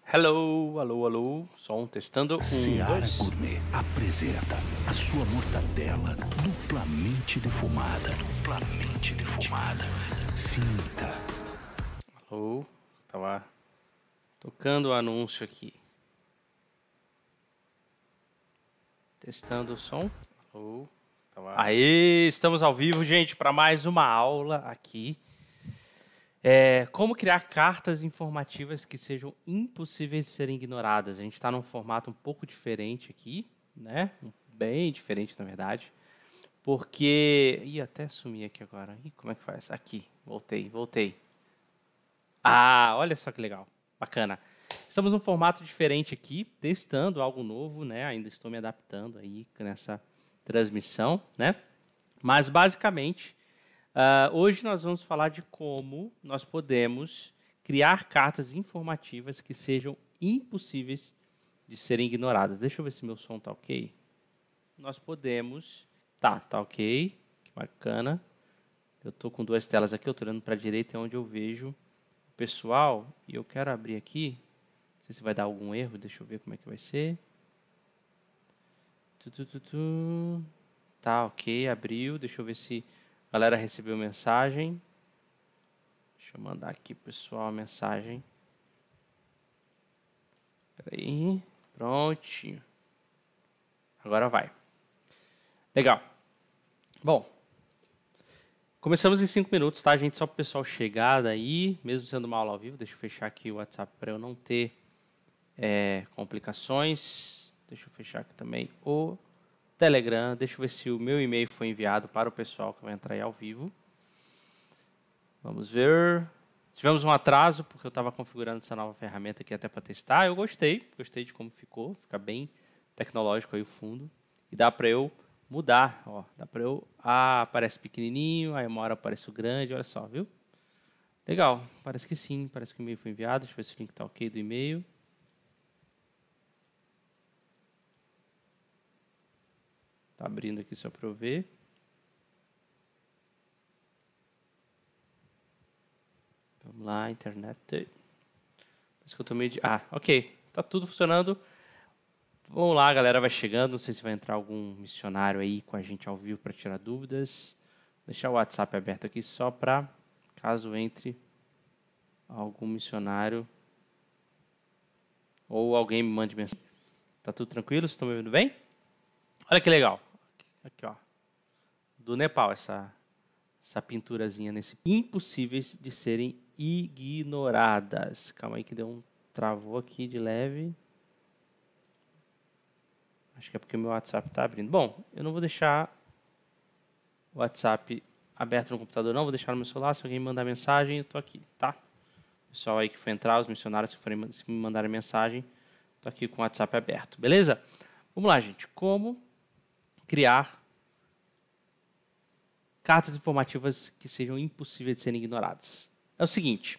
Hello, alô, alô, som testando, Seara dois. Gourmet apresenta a sua mortadela duplamente defumada. Duplamente defumada. Sinta. Alô, tava tocando o anúncio aqui. Testando o som. Alô, Aê, estamos ao vivo, gente, para mais uma aula aqui. Como criar cartas informativas que sejam impossíveis de serem ignoradas. A gente está num formato um pouco diferente aqui, né? Bem diferente, na verdade. Porque... Ih, até sumi aqui agora. Ih, como é que faz? Aqui, voltei. Ah, olha só que legal. Bacana. Estamos num formato diferente aqui, testando algo novo, né? Ainda estou me adaptando aí nessa transmissão, né? Mas, basicamente, hoje nós vamos falar de como nós podemos criar cartas informativas que sejam impossíveis de serem ignoradas. Deixa eu ver se meu som tá ok. Nós podemos... Tá ok. Que bacana. Eu tô com duas telas aqui, eu tô olhando para a direita, é onde eu vejo o pessoal. E eu quero abrir aqui. Não sei se vai dar algum erro, deixa eu ver como é que vai ser. Tá ok, abriu. Deixa eu ver se a galera recebeu mensagem. Deixa eu mandar aqui, pessoal, a mensagem. Espera aí. Prontinho. Agora vai. Legal. Bom, começamos em 5 minutos, tá, gente? Só para o pessoal chegar daí, mesmo sendo uma aula ao vivo. Deixa eu fechar aqui o WhatsApp para eu não ter complicações. Deixa eu fechar aqui também o Telegram. Deixa eu ver se o meu e-mail foi enviado para o pessoal que vai entrar aí ao vivo. Vamos ver. Tivemos um atraso, porque eu estava configurando essa nova ferramenta aqui até para testar. Eu gostei de como ficou. Fica bem tecnológico aí o fundo. E dá para eu mudar. Ó, dá para eu... aparece pequenininho, aí uma hora aparece o grande. Olha só, viu? Legal. Parece que sim. Parece que o e-mail foi enviado. Deixa eu ver se o link está ok do e-mail. Tá abrindo aqui só para eu ver. Vamos lá, internet. Parece que eu tô meio de... ok. Tá tudo funcionando. Vamos lá, a galera vai chegando. Não sei se vai entrar algum missionário aí com a gente ao vivo para tirar dúvidas. Vou deixar o WhatsApp aberto aqui só para caso entre algum missionário ou alguém me mande mensagem. Tá tudo tranquilo? Vocês estão me ouvindo bem? Olha que legal. Aqui, ó. Do Nepal, essa pinturazinha nesse... Impossíveis de serem ignoradas. Calma aí que deu um travou aqui de leve. Acho que é porque o meu WhatsApp está abrindo. Bom, eu não vou deixar o WhatsApp aberto no computador, não. Vou deixar no meu celular. Se alguém me mandar mensagem, eu estou aqui, tá? O pessoal aí que for entrar, os missionários se me mandarem mensagem, estou aqui com o WhatsApp aberto. Beleza? Vamos lá, gente. Como criar cartas informativas que sejam impossíveis de serem ignoradas? É o seguinte.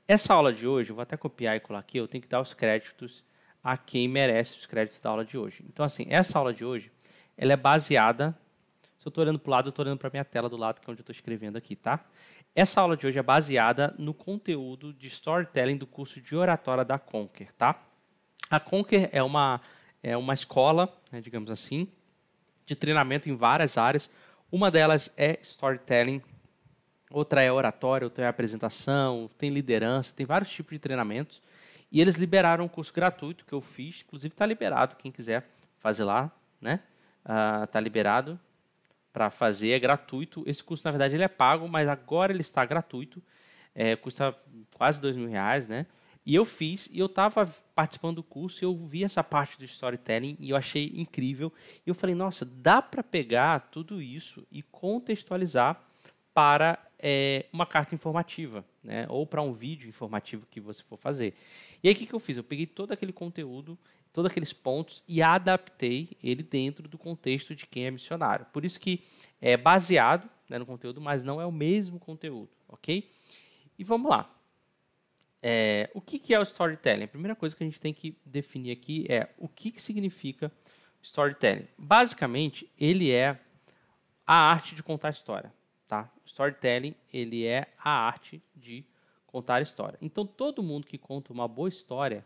Essa aula de hoje, eu vou até copiar e colar aqui, eu tenho que dar os créditos a quem merece os créditos da aula de hoje. Então, assim, essa aula de hoje, ela é baseada... Se eu estou olhando para o lado, eu estou olhando para a minha tela do lado, que é onde eu estou escrevendo aqui, tá? Essa aula de hoje é baseada no conteúdo de storytelling do curso de oratória da Conquer, tá? A Conquer é uma escola, né, digamos assim, de treinamento em várias áreas. Uma delas é storytelling, outra é oratória, outra é apresentação, tem liderança, tem vários tipos de treinamentos. E eles liberaram um curso gratuito que eu fiz, inclusive está liberado, quem quiser fazer lá, né? Está liberado para fazer, é gratuito. Esse curso, na verdade, ele é pago, mas agora ele está gratuito. Custa quase R$2.000, né? E eu fiz, e eu estava participando do curso, e eu vi essa parte do storytelling, e eu achei incrível. E eu falei, nossa, dá para pegar tudo isso e contextualizar para uma carta informativa, né? Ou para um vídeo informativo que você for fazer. E aí, o que eu fiz? Eu peguei todo aquele conteúdo, todos aqueles pontos e adaptei ele dentro do contexto de quem é missionário. Por isso que é baseado, né, no conteúdo, mas não é o mesmo conteúdo, ok? E vamos lá. O que é o storytelling? A primeira coisa que a gente tem que definir aqui é o que significa storytelling. Basicamente, ele é a arte de contar história. Tá? O storytelling, ele é a arte de contar história. Então, todo mundo que conta uma boa história,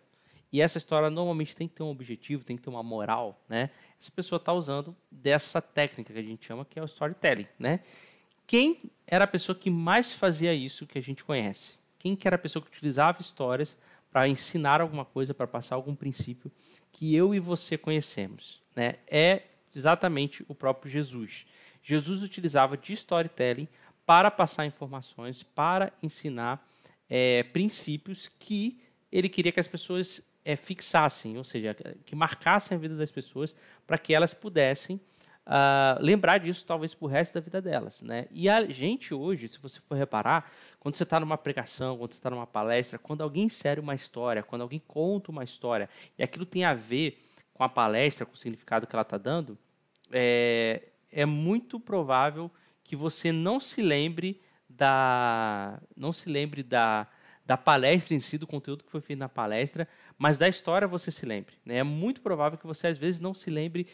e essa história normalmente tem que ter um objetivo, tem que ter uma moral, né? Essa pessoa está usando dessa técnica que a gente chama, que é o storytelling, né? Quem era a pessoa que mais fazia isso que a gente conhece? Quem que era a pessoa que utilizava histórias para ensinar alguma coisa, para passar algum princípio que eu e você conhecemos, né? É exatamente o próprio Jesus. Jesus utilizava de storytelling para passar informações, para ensinar princípios que ele queria que as pessoas fixassem, ou seja, que marcassem a vida das pessoas para que elas pudessem lembrar disso talvez para o resto da vida delas, né? E a gente hoje, se você for reparar, quando você está numa pregação, quando você está numa palestra, quando alguém insere uma história, quando alguém conta uma história, e aquilo tem a ver com a palestra, com o significado que ela está dando, é muito provável que você não se lembre da palestra em si, do conteúdo que foi feito na palestra, mas da história você se lembre, né? É muito provável que você, às vezes, não se lembre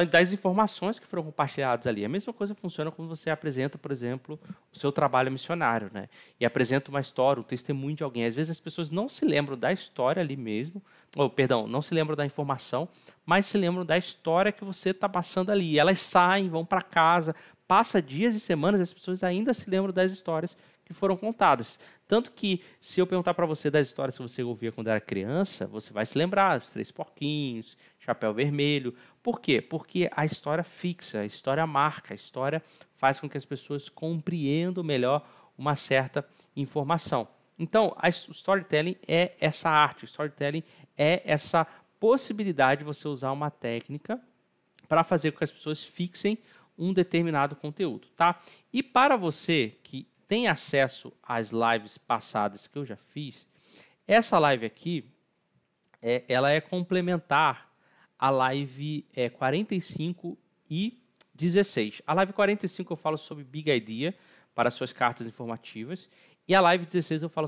das informações que foram compartilhadas ali. A mesma coisa funciona quando você apresenta, por exemplo, o seu trabalho missionário, né? E apresenta uma história, um testemunho de alguém. Às vezes as pessoas não se lembram da história ali mesmo, não se lembram da informação, mas se lembram da história que você está passando ali. E elas saem, vão para casa, passa dias e semanas, as pessoas ainda se lembram das histórias que foram contadas. Tanto que, se eu perguntar para você das histórias que você ouvia quando era criança, você vai se lembrar, os Três Porquinhos, Chapéu Vermelho. Por quê? Porque a história fixa, a história marca, a história faz com que as pessoas compreendam melhor uma certa informação. Então, o storytelling é essa arte, o storytelling é essa possibilidade de você usar uma técnica para fazer com que as pessoas fixem um determinado conteúdo, tá? E para você que tem acesso às lives passadas que eu já fiz, essa live aqui, ela é complementar à live 45 e 16. A live 45 eu falo sobre Big Idea, para suas cartas informativas, e a live 16 eu falo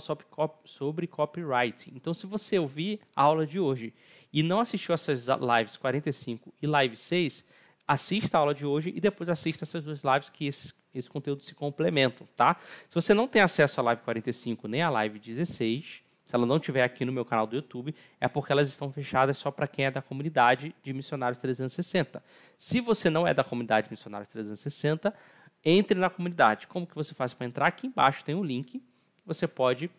sobre copyright. Então, se você ouvir a aula de hoje e não assistiu essas lives 45 e live 6, assista a aula de hoje e depois assista essas duas lives, que esse conteúdo se complementam, tá? Se você não tem acesso à live 45 nem à live 16, se ela não estiver aqui no meu canal do YouTube, é porque elas estão fechadas só para quem é da comunidade de Missionários 360. Se você não é da comunidade de Missionários 360, entre na comunidade. Como que você faz para entrar? Aqui embaixo tem um link que você pode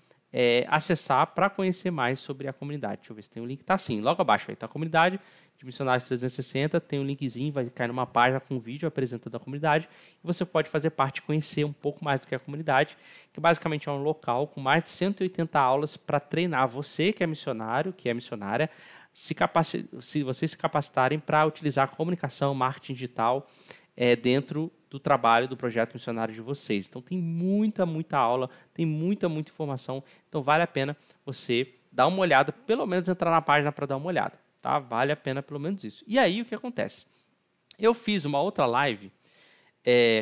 acessar para conhecer mais sobre a comunidade. Deixa eu ver se tem um link. Está assim, logo abaixo aí está a comunidade de Missionários 360, tem um linkzinho, vai cair numa página com um vídeo apresentando a comunidade, e você pode fazer parte e conhecer um pouco mais do que a comunidade, que basicamente é um local com mais de 180 aulas para treinar você que é missionário, que é missionária, se vocês se capacitarem para utilizar a comunicação, marketing digital dentro do trabalho do projeto missionário de vocês. Então tem muita aula, tem muita informação, então vale a pena você dar uma olhada, pelo menos entrar na página para dar uma olhada. Tá? Vale a pena pelo menos isso. E aí o que acontece? Eu fiz uma outra live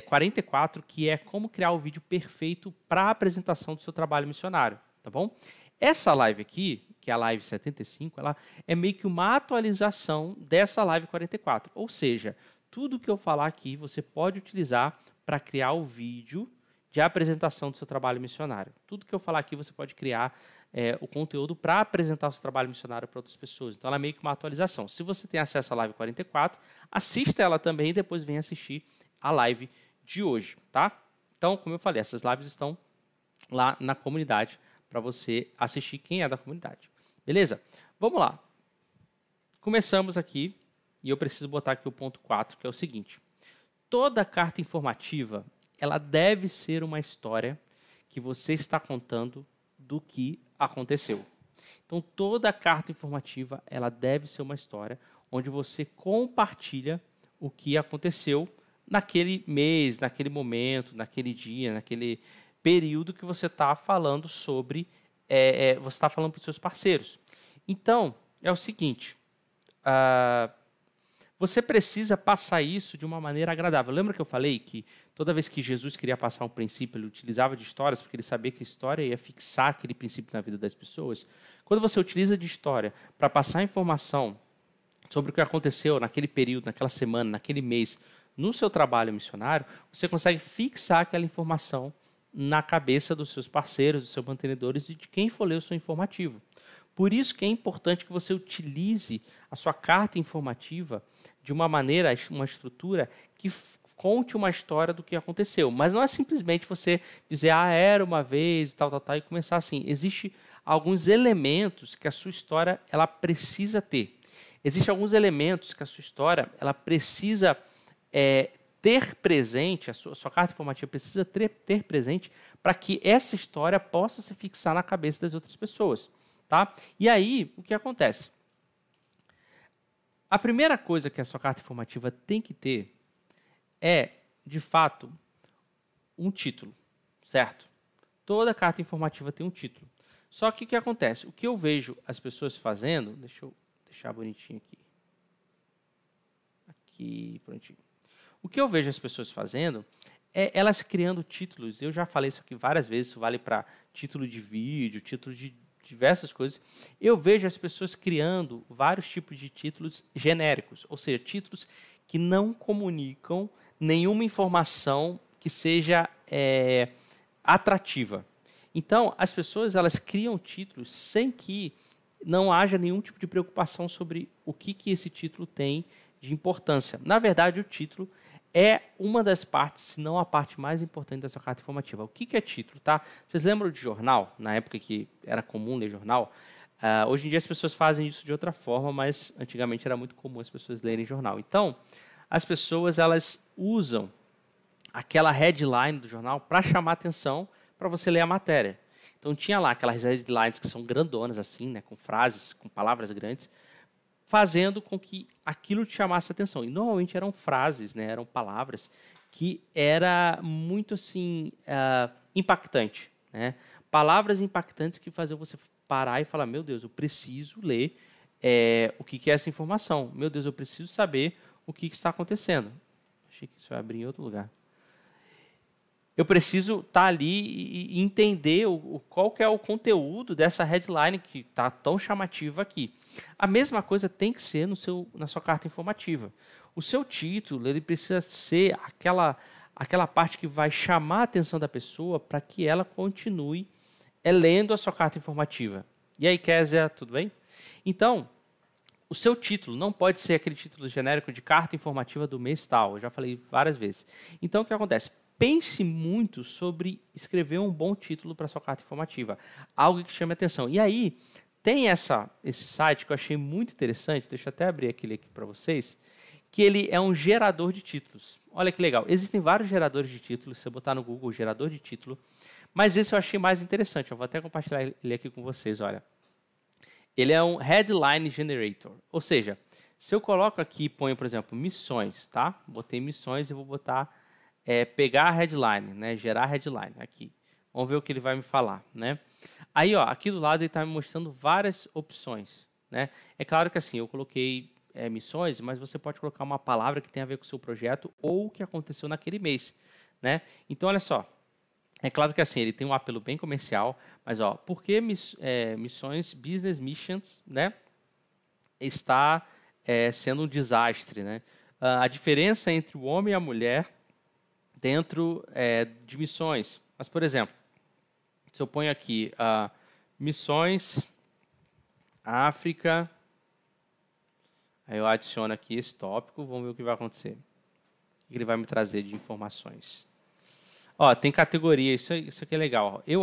44, que é como criar o vídeo perfeito para a apresentação do seu trabalho missionário, tá bom? Essa live aqui, que é a live 75, ela é meio que uma atualização dessa live 44. Ou seja, tudo que eu falar aqui você pode utilizar para criar o vídeo de apresentação do seu trabalho missionário. Tudo que eu falar aqui você pode criar o conteúdo para apresentar o seu trabalho missionário para outras pessoas. Então, ela é meio que uma atualização. Se você tem acesso à live 44, assista ela também e depois venha assistir a live de hoje, tá? Então, como eu falei, essas lives estão lá na comunidade para você assistir quem é da comunidade. Beleza? Vamos lá. Começamos aqui e eu preciso botar aqui o ponto 4, que é o seguinte. Toda carta informativa, ela deve ser uma história que você está contando do que aconteceu. Então, toda carta informativa, ela deve ser uma história onde você compartilha o que aconteceu naquele mês, naquele momento, naquele dia, naquele período que você está falando sobre, você está falando para os seus parceiros. Então, é o seguinte, você precisa passar isso de uma maneira agradável. Lembra que eu falei que toda vez que Jesus queria passar um princípio, ele utilizava de histórias, porque ele sabia que a história ia fixar aquele princípio na vida das pessoas? Quando você utiliza de história para passar informação sobre o que aconteceu naquele período, naquela semana, naquele mês, no seu trabalho missionário, você consegue fixar aquela informação na cabeça dos seus parceiros, dos seus mantenedores e de quem for ler o seu informativo. Por isso que é importante que você utilize a sua carta informativa de uma maneira, uma estrutura que conte uma história do que aconteceu. Mas não é simplesmente você dizer, era uma vez, tal, e começar assim. Existem alguns elementos que a sua história ela precisa ter. Existem alguns elementos que a sua história ela precisa ter presente, a sua carta informativa precisa ter presente para que essa história possa se fixar na cabeça das outras pessoas. Tá? E aí, o que acontece? A primeira coisa que a sua carta informativa tem que ter é, de fato, um título, certo? Toda carta informativa tem um título. Só que o que acontece? O que eu vejo as pessoas fazendo... Deixa eu deixar bonitinho aqui. Aqui, prontinho. O que eu vejo as pessoas fazendo é elas criando títulos. Eu já falei isso aqui várias vezes, isso vale para título de vídeo, título de diversas coisas. Eu vejo as pessoas criando vários tipos de títulos genéricos, ou seja, títulos que não comunicam nenhuma informação que seja atrativa. Então, as pessoas elas criam títulos sem que não haja nenhum tipo de preocupação sobre o que esse título tem de importância. Na verdade, o título é uma das partes, se não a parte mais importante da sua carta informativa. O que é título? Tá? Vocês lembram de jornal? Na época que era comum ler jornal? Hoje em dia as pessoas fazem isso de outra forma, mas antigamente era muito comum as pessoas lerem jornal. Então, as pessoas elas usam aquela headline do jornal para chamar atenção para você ler a matéria. Então, tinha lá aquelas headlines que são grandonas, assim, né, com frases, com palavras grandes, fazendo com que aquilo te chamasse atenção. E normalmente eram frases, né, eram palavras que era muito assim impactante, né? Palavras impactantes que faziam você parar e falar, meu Deus, eu preciso ler o que é essa informação. Meu Deus, eu preciso saber o que está acontecendo. Achei que isso vai abrir em outro lugar. Eu preciso estar ali e entender qual que é o conteúdo dessa headline que está tão chamativa aqui. A mesma coisa tem que ser na sua carta informativa. O seu título ele precisa ser aquela parte que vai chamar a atenção da pessoa para que ela continue lendo a sua carta informativa. E aí, Kézia, tudo bem? Então, o seu título não pode ser aquele título genérico de carta informativa do mês tal. Eu já falei várias vezes. Então, o que acontece? Pense muito sobre escrever um bom título para sua carta informativa. Algo que chame atenção. E aí, tem esse site que eu achei muito interessante. Deixa eu até abrir aquele aqui para vocês. Que ele é um gerador de títulos. Olha que legal. Existem vários geradores de títulos. Se você botar no Google, gerador de título. Mas esse eu achei mais interessante. Eu vou até compartilhar ele aqui com vocês. Olha. Ele é um Headline Generator. Ou seja, se eu coloco aqui e ponho, por exemplo, missões. Tá? Botei missões e vou botar... pegar a headline, né? Gerar headline aqui. Vamos ver o que ele vai me falar, né? Aí, ó, aqui do lado ele está me mostrando várias opções, né? É claro que assim, eu coloquei missões, mas você pode colocar uma palavra que tem a ver com o seu projeto ou o que aconteceu naquele mês, né? Então, olha só. É claro que assim, ele tem um apelo bem comercial, mas ó, por que missões, business missions, né? Está sendo um desastre, né? A diferença entre o homem e a mulher dentro de missões. Mas, por exemplo, se eu ponho aqui missões África, aí eu adiciono aqui esse tópico, vamos ver o que vai acontecer. O que ele vai me trazer de informações. Ó, tem categoria, isso aqui é legal. Eu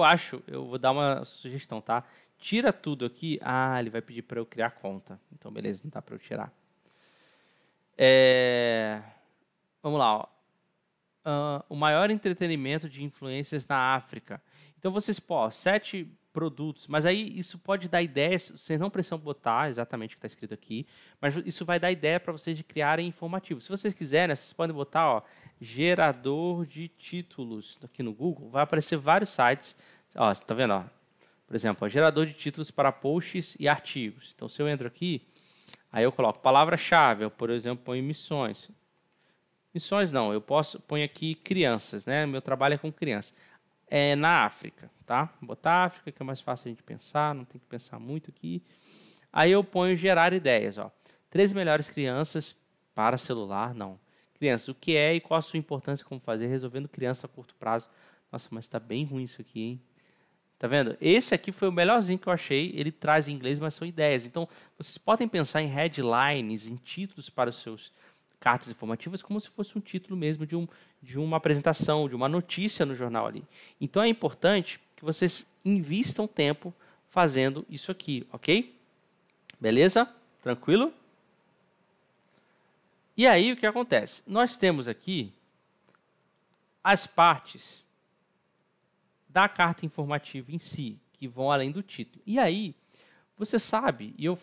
vou dar uma sugestão, tá? Tira tudo aqui. Ele vai pedir para eu criar conta. Então, beleza, não dá para eu tirar. Vamos lá, ó. O maior entretenimento de influências na África. Então, vocês, 7 produtos. Mas aí isso pode dar ideia, vocês não precisam botar exatamente o que está escrito aqui, mas isso vai dar ideia para vocês de criarem informativos. Se vocês quiserem, vocês podem botar gerador de títulos aqui no Google. Vai aparecer vários sites. Ó, você está vendo? Ó? Por exemplo, gerador de títulos para posts e artigos. Então, se eu entro aqui, aí eu coloco palavra-chave. Eu, por exemplo, ponho missões. Missões não, eu ponho aqui crianças, né? Meu trabalho é com crianças. Na África, tá? Vou botar África, que é mais fácil a gente pensar, não tem que pensar muito aqui. Aí eu ponho gerar ideias, ó. 3 melhores crianças para celular, não. Crianças, o que é e qual a sua importância, como fazer, resolvendo criança a curto prazo. Nossa, mas está bem ruim isso aqui, hein? Tá vendo? Esse aqui foi o melhorzinho que eu achei. Ele traz em inglês, mas são ideias. Então, vocês podem pensar em headlines, em títulos para os seus cartas informativas, como se fosse um título mesmo de uma apresentação, de uma notícia no jornal ali. Então, é importante que vocês invistam tempo fazendo isso aqui, ok? Beleza? Tranquilo? E aí, o que acontece? Nós temos aqui as partes da carta informativa em si, que vão além do título. E aí, você sabe, e eu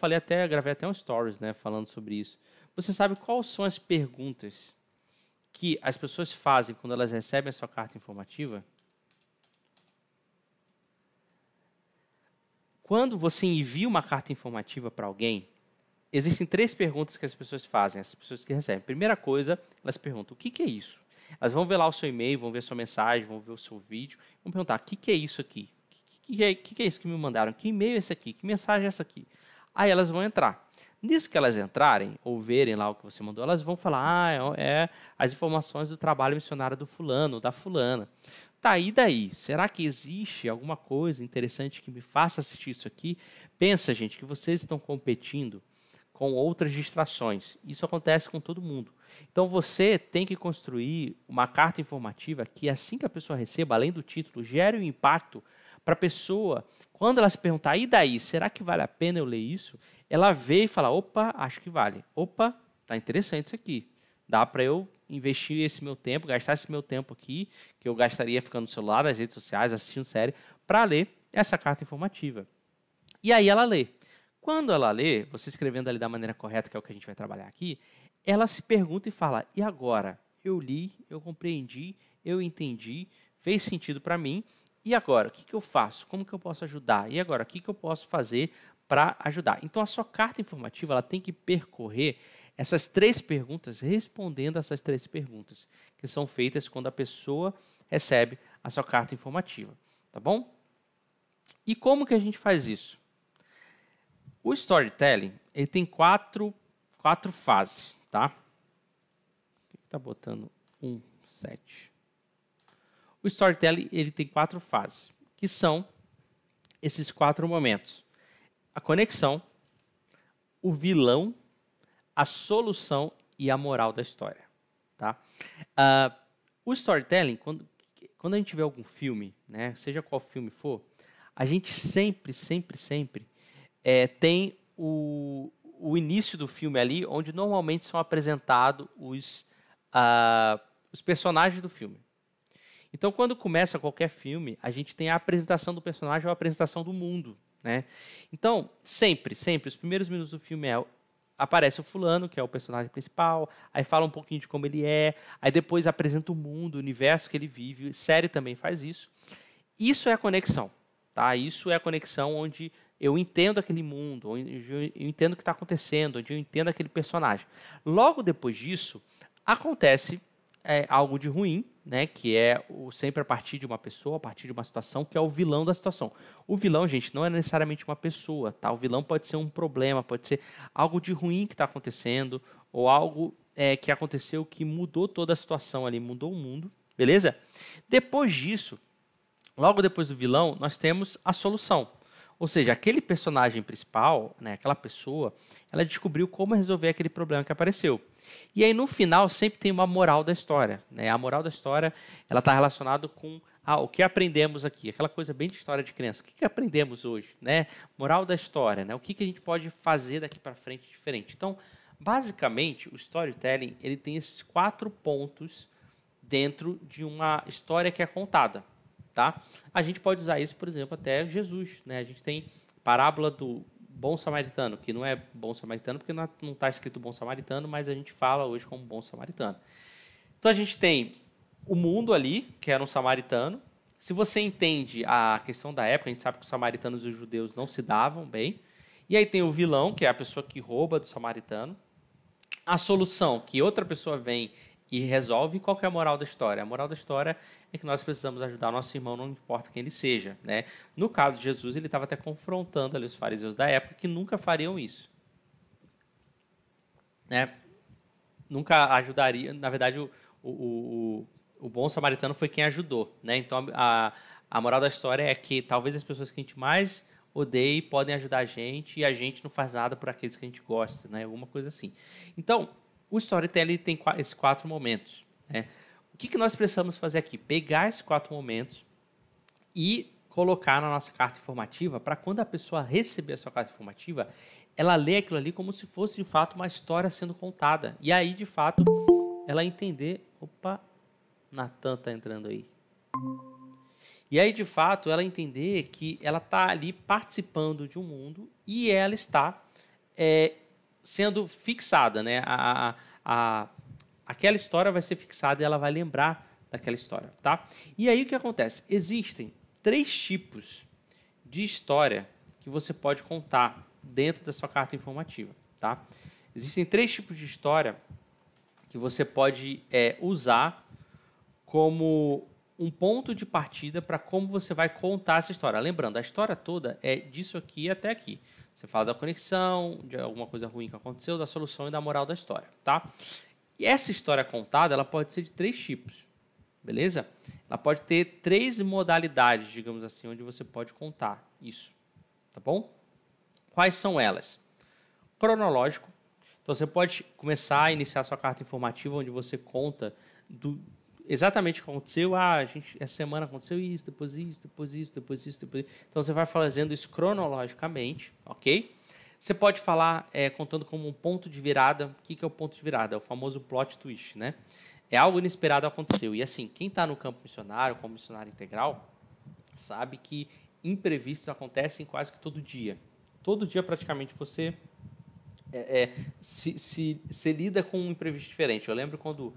gravei até um stories, né, falando sobre isso. Você sabe quais são as perguntas que as pessoas fazem quando elas recebem a sua carta informativa? Quando você envia uma carta informativa para alguém, existem 3 perguntas que as pessoas fazem, as pessoas que recebem. Primeira coisa, elas perguntam, o que é isso? Elas vão ver lá o seu e-mail, vão ver a sua mensagem, vão ver o seu vídeo, vão perguntar, o que é isso aqui? O que é isso que me mandaram? Que e-mail é esse aqui? Que mensagem é essa aqui? Aí elas vão entrar. Nisso que elas entrarem, ou verem lá o que você mandou, elas vão falar, é as informações do trabalho missionário do fulano, da fulana. Tá, e daí? Será que existe alguma coisa interessante que me faça assistir isso aqui? Pensa, gente, que vocês estão competindo com outras distrações. Isso acontece com todo mundo. Então, você tem que construir uma carta informativa que, assim que a pessoa receba, além do título, gere um impacto para a pessoa. Quando ela se perguntar, e daí? Será que vale a pena eu ler isso? Ela vê e fala, opa, acho que vale. Opa, tá interessante isso aqui. Dá para eu investir esse meu tempo, gastar esse meu tempo aqui, que eu gastaria ficando no celular, nas redes sociais, assistindo série, para ler essa carta informativa. E aí ela lê. Quando ela lê, você escrevendo ali da maneira correta, que é o que a gente vai trabalhar aqui, ela se pergunta e fala, e agora? Eu li, eu compreendi, eu entendi, fez sentido para mim, e agora? O que eu faço? Como que eu posso ajudar? E agora? O que eu posso fazer para ajudar? Então, a sua carta informativa ela tem que percorrer essas 3 perguntas, respondendo essas 3 perguntas, que são feitas quando a pessoa recebe a sua carta informativa. Tá bom? E como que a gente faz isso? O storytelling ele tem 4 fases, tá? Por que está botando 1, 7? O storytelling ele tem 4 fases, que são esses 4 momentos. A conexão, o vilão, a solução e a moral da história. Tá? O storytelling, quando a gente vê algum filme, né, seja qual filme for, a gente sempre tem o início do filme ali, onde normalmente são apresentados os personagens do filme. Então, quando começa qualquer filme, a gente tem a apresentação do personagem ou a apresentação do mundo. Né? Então, sempre, os primeiros minutos do filme aparece o fulano, que é o personagem principal, aí fala um pouquinho de como ele é, aí depois apresenta o mundo, o universo que ele vive, série também faz isso. Isso é a conexão, tá? Isso é a conexão onde eu entendo aquele mundo, onde eu entendo o que está acontecendo, onde eu entendo aquele personagem. Logo depois disso, acontece algo de ruim, né, que é sempre a partir de uma pessoa, a partir de uma situação, que é o vilão da situação. O vilão, gente, não é necessariamente uma pessoa, tá? O vilão pode ser um problema, pode ser algo de ruim que está acontecendo, ou algo que aconteceu que mudou toda a situação ali, mudou o mundo, beleza? Depois disso, logo depois do vilão, nós temos a solução. Ou seja, aquele personagem principal, né, aquela pessoa, ela descobriu como resolver aquele problema que apareceu. E aí, no final, sempre tem uma moral da história. Né? A moral da história está relacionada com o que aprendemos aqui. Aquela coisa bem de história de criança. O que aprendemos hoje? Né? Moral da história. Né? O que a gente pode fazer daqui para frente diferente? Então, basicamente, o storytelling ele tem esses 4 pontos dentro de uma história que é contada. Tá? A gente pode usar isso, por exemplo, até Jesus. Né? A gente tem a parábola do bom samaritano, que não é bom samaritano porque não está escrito bom samaritano, mas a gente fala hoje como bom samaritano. Então, a gente tem o mundo ali, que era um samaritano. Se você entende a questão da época, a gente sabe que os samaritanos e os judeus não se davam bem. E aí tem o vilão, que é a pessoa que rouba do samaritano. A solução, que outra pessoa vem e resolve. Qual que é a moral da história? A moral da história é que nós precisamos ajudar o nosso irmão, não importa quem ele seja. Né? No caso de Jesus, ele estava até confrontando ali os fariseus da época que nunca fariam isso. Né? Nunca ajudaria. Na verdade, o bom samaritano foi quem ajudou. Né? Então, A moral da história é que talvez as pessoas que a gente mais odeie podem ajudar a gente e a gente não faz nada por aqueles que a gente gosta, né? Alguma coisa assim. Então, o storytelling tem esses 4 momentos, né? O que nós precisamos fazer aqui? Pegar esses 4 momentos e colocar na nossa carta informativa para quando a pessoa receber a sua carta informativa, ela lê aquilo ali como se fosse, de fato, uma história sendo contada. E aí, de fato, ela entender... Opa, Natan está entrando aí. E aí, de fato, ela entender que ela está ali participando de um mundo e ela está sendo fixada, né? Aquela história vai ser fixada e ela vai lembrar daquela história, tá? E aí o que acontece? Existem 3 tipos de história que você pode contar dentro da sua carta informativa, tá? Existem 3 tipos de história que você pode usar como um ponto de partida para como você vai contar essa história. Lembrando, a história toda é disso aqui até aqui. Você fala da conexão, de alguma coisa ruim que aconteceu, da solução e da moral da história, tá? E essa história contada, ela pode ser de 3 tipos, beleza? Ela pode ter 3 modalidades, digamos assim, onde você pode contar isso, tá bom? Quais são elas? Cronológico. Então, você pode começar a iniciar a sua carta informativa, onde você conta exatamente o que aconteceu. Essa semana aconteceu isso, depois isso, depois isso, depois isso, depois isso. Então, você vai fazendo isso cronologicamente, ok? Você pode falar contando como um ponto de virada. O que é o ponto de virada? É o famoso plot twist, né? É algo inesperado aconteceu. E assim, quem está no campo missionário, como missionário integral, sabe que imprevistos acontecem quase que todo dia. Todo dia, praticamente, você se lida com um imprevisto diferente. Eu lembro quando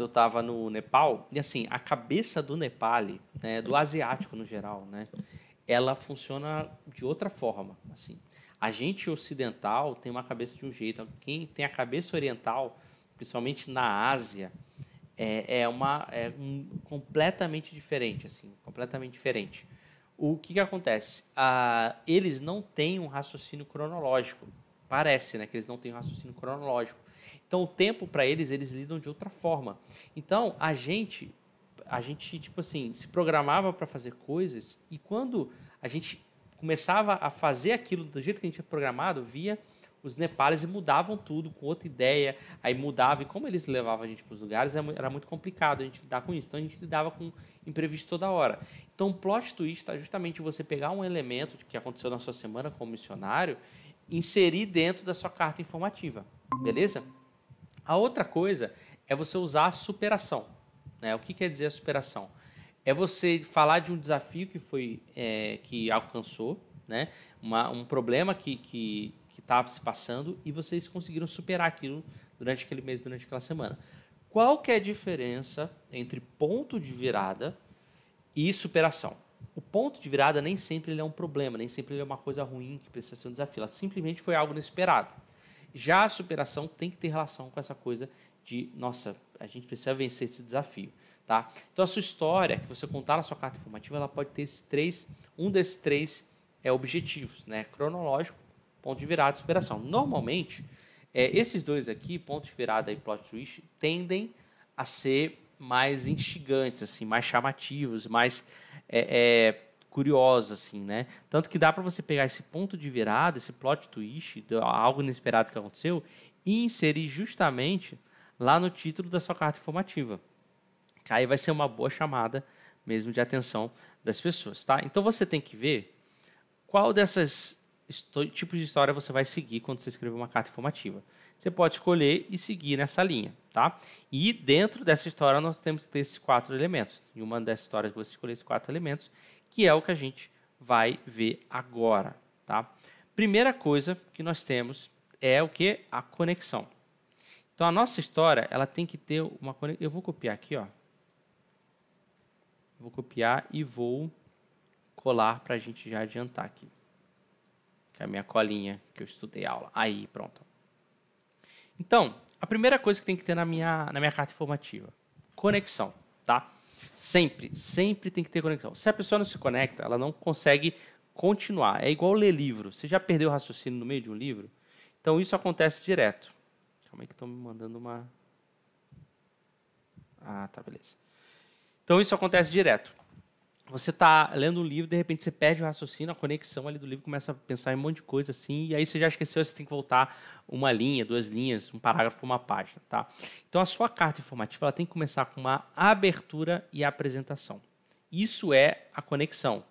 eu estava no Nepal, e assim, a cabeça do Nepali, né, do asiático no geral, né, ela funciona de outra forma. Assim, a gente ocidental tem uma cabeça de um jeito, quem tem a cabeça oriental, principalmente na Ásia, completamente diferente, assim, completamente diferente. O que acontece? Eles não têm um raciocínio cronológico. Parece, né, que eles não têm um raciocínio cronológico. Então, o tempo para eles lidam de outra forma. Então, a gente tipo assim, se programava para fazer coisas e quando a gente começava a fazer aquilo do jeito que a gente tinha programado, via os nepales e mudavam tudo com outra ideia, aí mudava, e como eles levavam a gente para os lugares, era muito complicado a gente lidar com isso. Então, a gente lidava com imprevisto toda hora. Então, o plot twist é justamente você pegar um elemento que aconteceu na sua semana como missionário, inserir dentro da sua carta informativa, beleza? A outra coisa é você usar a superação, né? O que quer dizer a superação? É você falar de um desafio que alcançou, né? Um problema que estava se passando e vocês conseguiram superar aquilo durante aquele mês, durante aquela semana. Qual que é a diferença entre ponto de virada e superação? O ponto de virada nem sempre ele é um problema, nem sempre ele é uma coisa ruim que precisa ser um desafio. Ela simplesmente foi algo inesperado. Já a superação tem que ter relação com essa coisa de, nossa, a gente precisa vencer esse desafio. Tá? Então, a sua história, que você contar na sua carta informativa, ela pode ter um desses 3 objetivos, né? Cronológico, ponto de virada e superação. Normalmente, esses 2 aqui, ponto de virada e plot twist, tendem a ser mais instigantes, assim, mais chamativos, mais curiosos, assim, né? Tanto que dá para você pegar esse ponto de virada, esse plot twist, algo inesperado que aconteceu, e inserir justamente lá no título da sua carta informativa. Que aí vai ser uma boa chamada mesmo de atenção das pessoas, tá? Então você tem que ver qual desses tipos de história você vai seguir quando você escrever uma carta informativa. Você pode escolher e seguir nessa linha, tá? E dentro dessa história nós temos que ter esses 4 elementos. Em uma dessas histórias você escolher esses 4 elementos, que é o que a gente vai ver agora, tá? Primeira coisa que nós temos é o que? A conexão. Então a nossa história, ela tem que ter uma conexão. Eu vou copiar aqui, ó. Vou copiar e vou colar para a gente já adiantar aqui. Que é a minha colinha que eu estudei aula. Aí, pronto. Então, a primeira coisa que tem que ter na minha carta informativa, conexão, tá? Sempre tem que ter conexão. Se a pessoa não se conecta, ela não consegue continuar. É igual ler livro. Você já perdeu o raciocínio no meio de um livro? Então, isso acontece direto. Calma aí que estão me mandando uma... Ah, tá, beleza. Então, isso acontece direto. você está lendo um livro, de repente você perde o raciocínio, a conexão ali do livro, começa a pensar em um monte de coisa assim, e aí você já esqueceu, você tem que voltar uma linha, 2 linhas, um parágrafo, uma página, tá? Então a sua carta informativa ela tem que começar com uma abertura e apresentação. Isso é a conexão,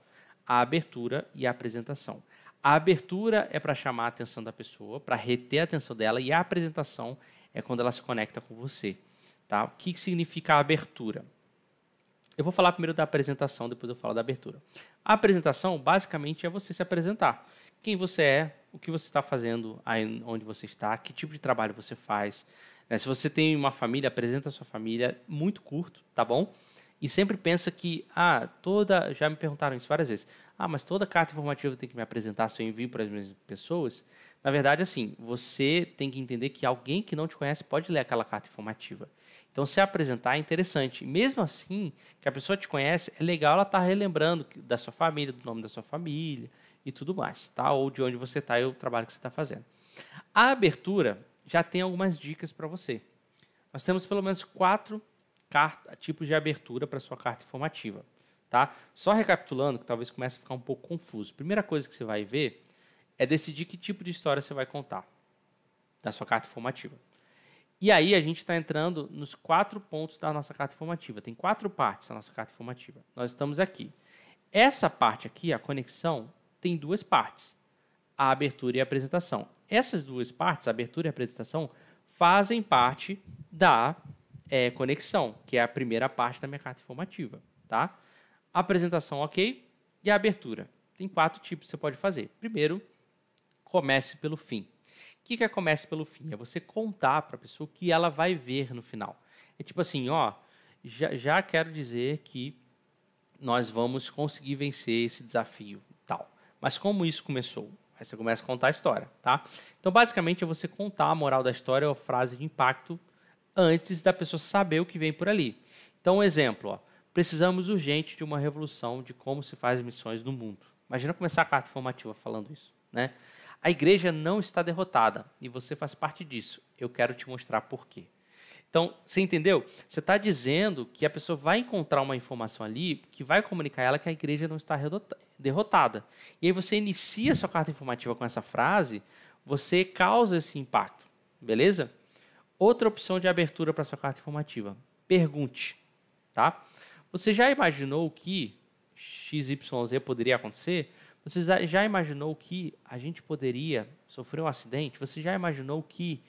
a abertura e a apresentação. A abertura é para chamar a atenção da pessoa, para reter a atenção dela, e a apresentação é quando ela se conecta com você, tá? O que significa a abertura? Eu vou falar primeiro da apresentação, depois eu falo da abertura. A apresentação, basicamente, é você se apresentar. Quem você é, o que você está fazendo aí onde você está, que tipo de trabalho você faz. Né? Se você tem uma família, apresenta a sua família, muito curto, tá bom? E sempre pensa que, já me perguntaram isso várias vezes, mas toda carta informativa tem que me apresentar se eu envio para as mesmas pessoas? Na verdade, assim, você tem que entender que alguém que não te conhece pode ler aquela carta informativa. Então, se apresentar é interessante. Mesmo assim, que a pessoa te conhece, é legal ela estar relembrando da sua família, do nome da sua família e tudo mais, tá? Ou de onde você está e o trabalho que você está fazendo. A abertura já tem algumas dicas para você. Nós temos pelo menos 4 tipos de abertura para a sua carta informativa, tá? Só recapitulando, que talvez comece a ficar um pouco confuso. Primeira coisa que você vai ver é decidir que tipo de história você vai contar da sua carta informativa. E aí a gente está entrando nos 4 pontos da nossa carta informativa. Tem 4 partes da nossa carta informativa. Nós estamos aqui. Essa parte aqui, a conexão, tem 2 partes. A abertura e a apresentação. Essas 2 partes, a abertura e a apresentação, fazem parte da conexão, que é a primeira parte da minha carta informativa. Tá? A apresentação, ok. E a abertura. Tem 4 tipos que você pode fazer. Primeiro, comece pelo fim. O que é comece pelo fim? É você contar para a pessoa o que ela vai ver no final. É tipo assim, já quero dizer que nós vamos conseguir vencer esse desafio, tal. Mas como isso começou? Aí você começa a contar a história, tá? Então, basicamente, é você contar a moral da história ou a frase de impacto antes da pessoa saber o que vem por ali. Então, um exemplo, precisamos urgente de uma revolução de como se faz missões no mundo. Imagina começar a carta informativa falando isso, né? A igreja não está derrotada e você faz parte disso. Eu quero te mostrar por quê. Então, você entendeu? Você está dizendo que a pessoa vai encontrar uma informação ali que vai comunicar a ela que a igreja não está derrotada. E aí você inicia a sua carta informativa com essa frase, você causa esse impacto, beleza? Outra opção de abertura para a sua carta informativa. Pergunte, tá? Você já imaginou que XYZ poderia acontecer? Você já imaginou que a gente poderia sofrer um acidente? Você já imaginou que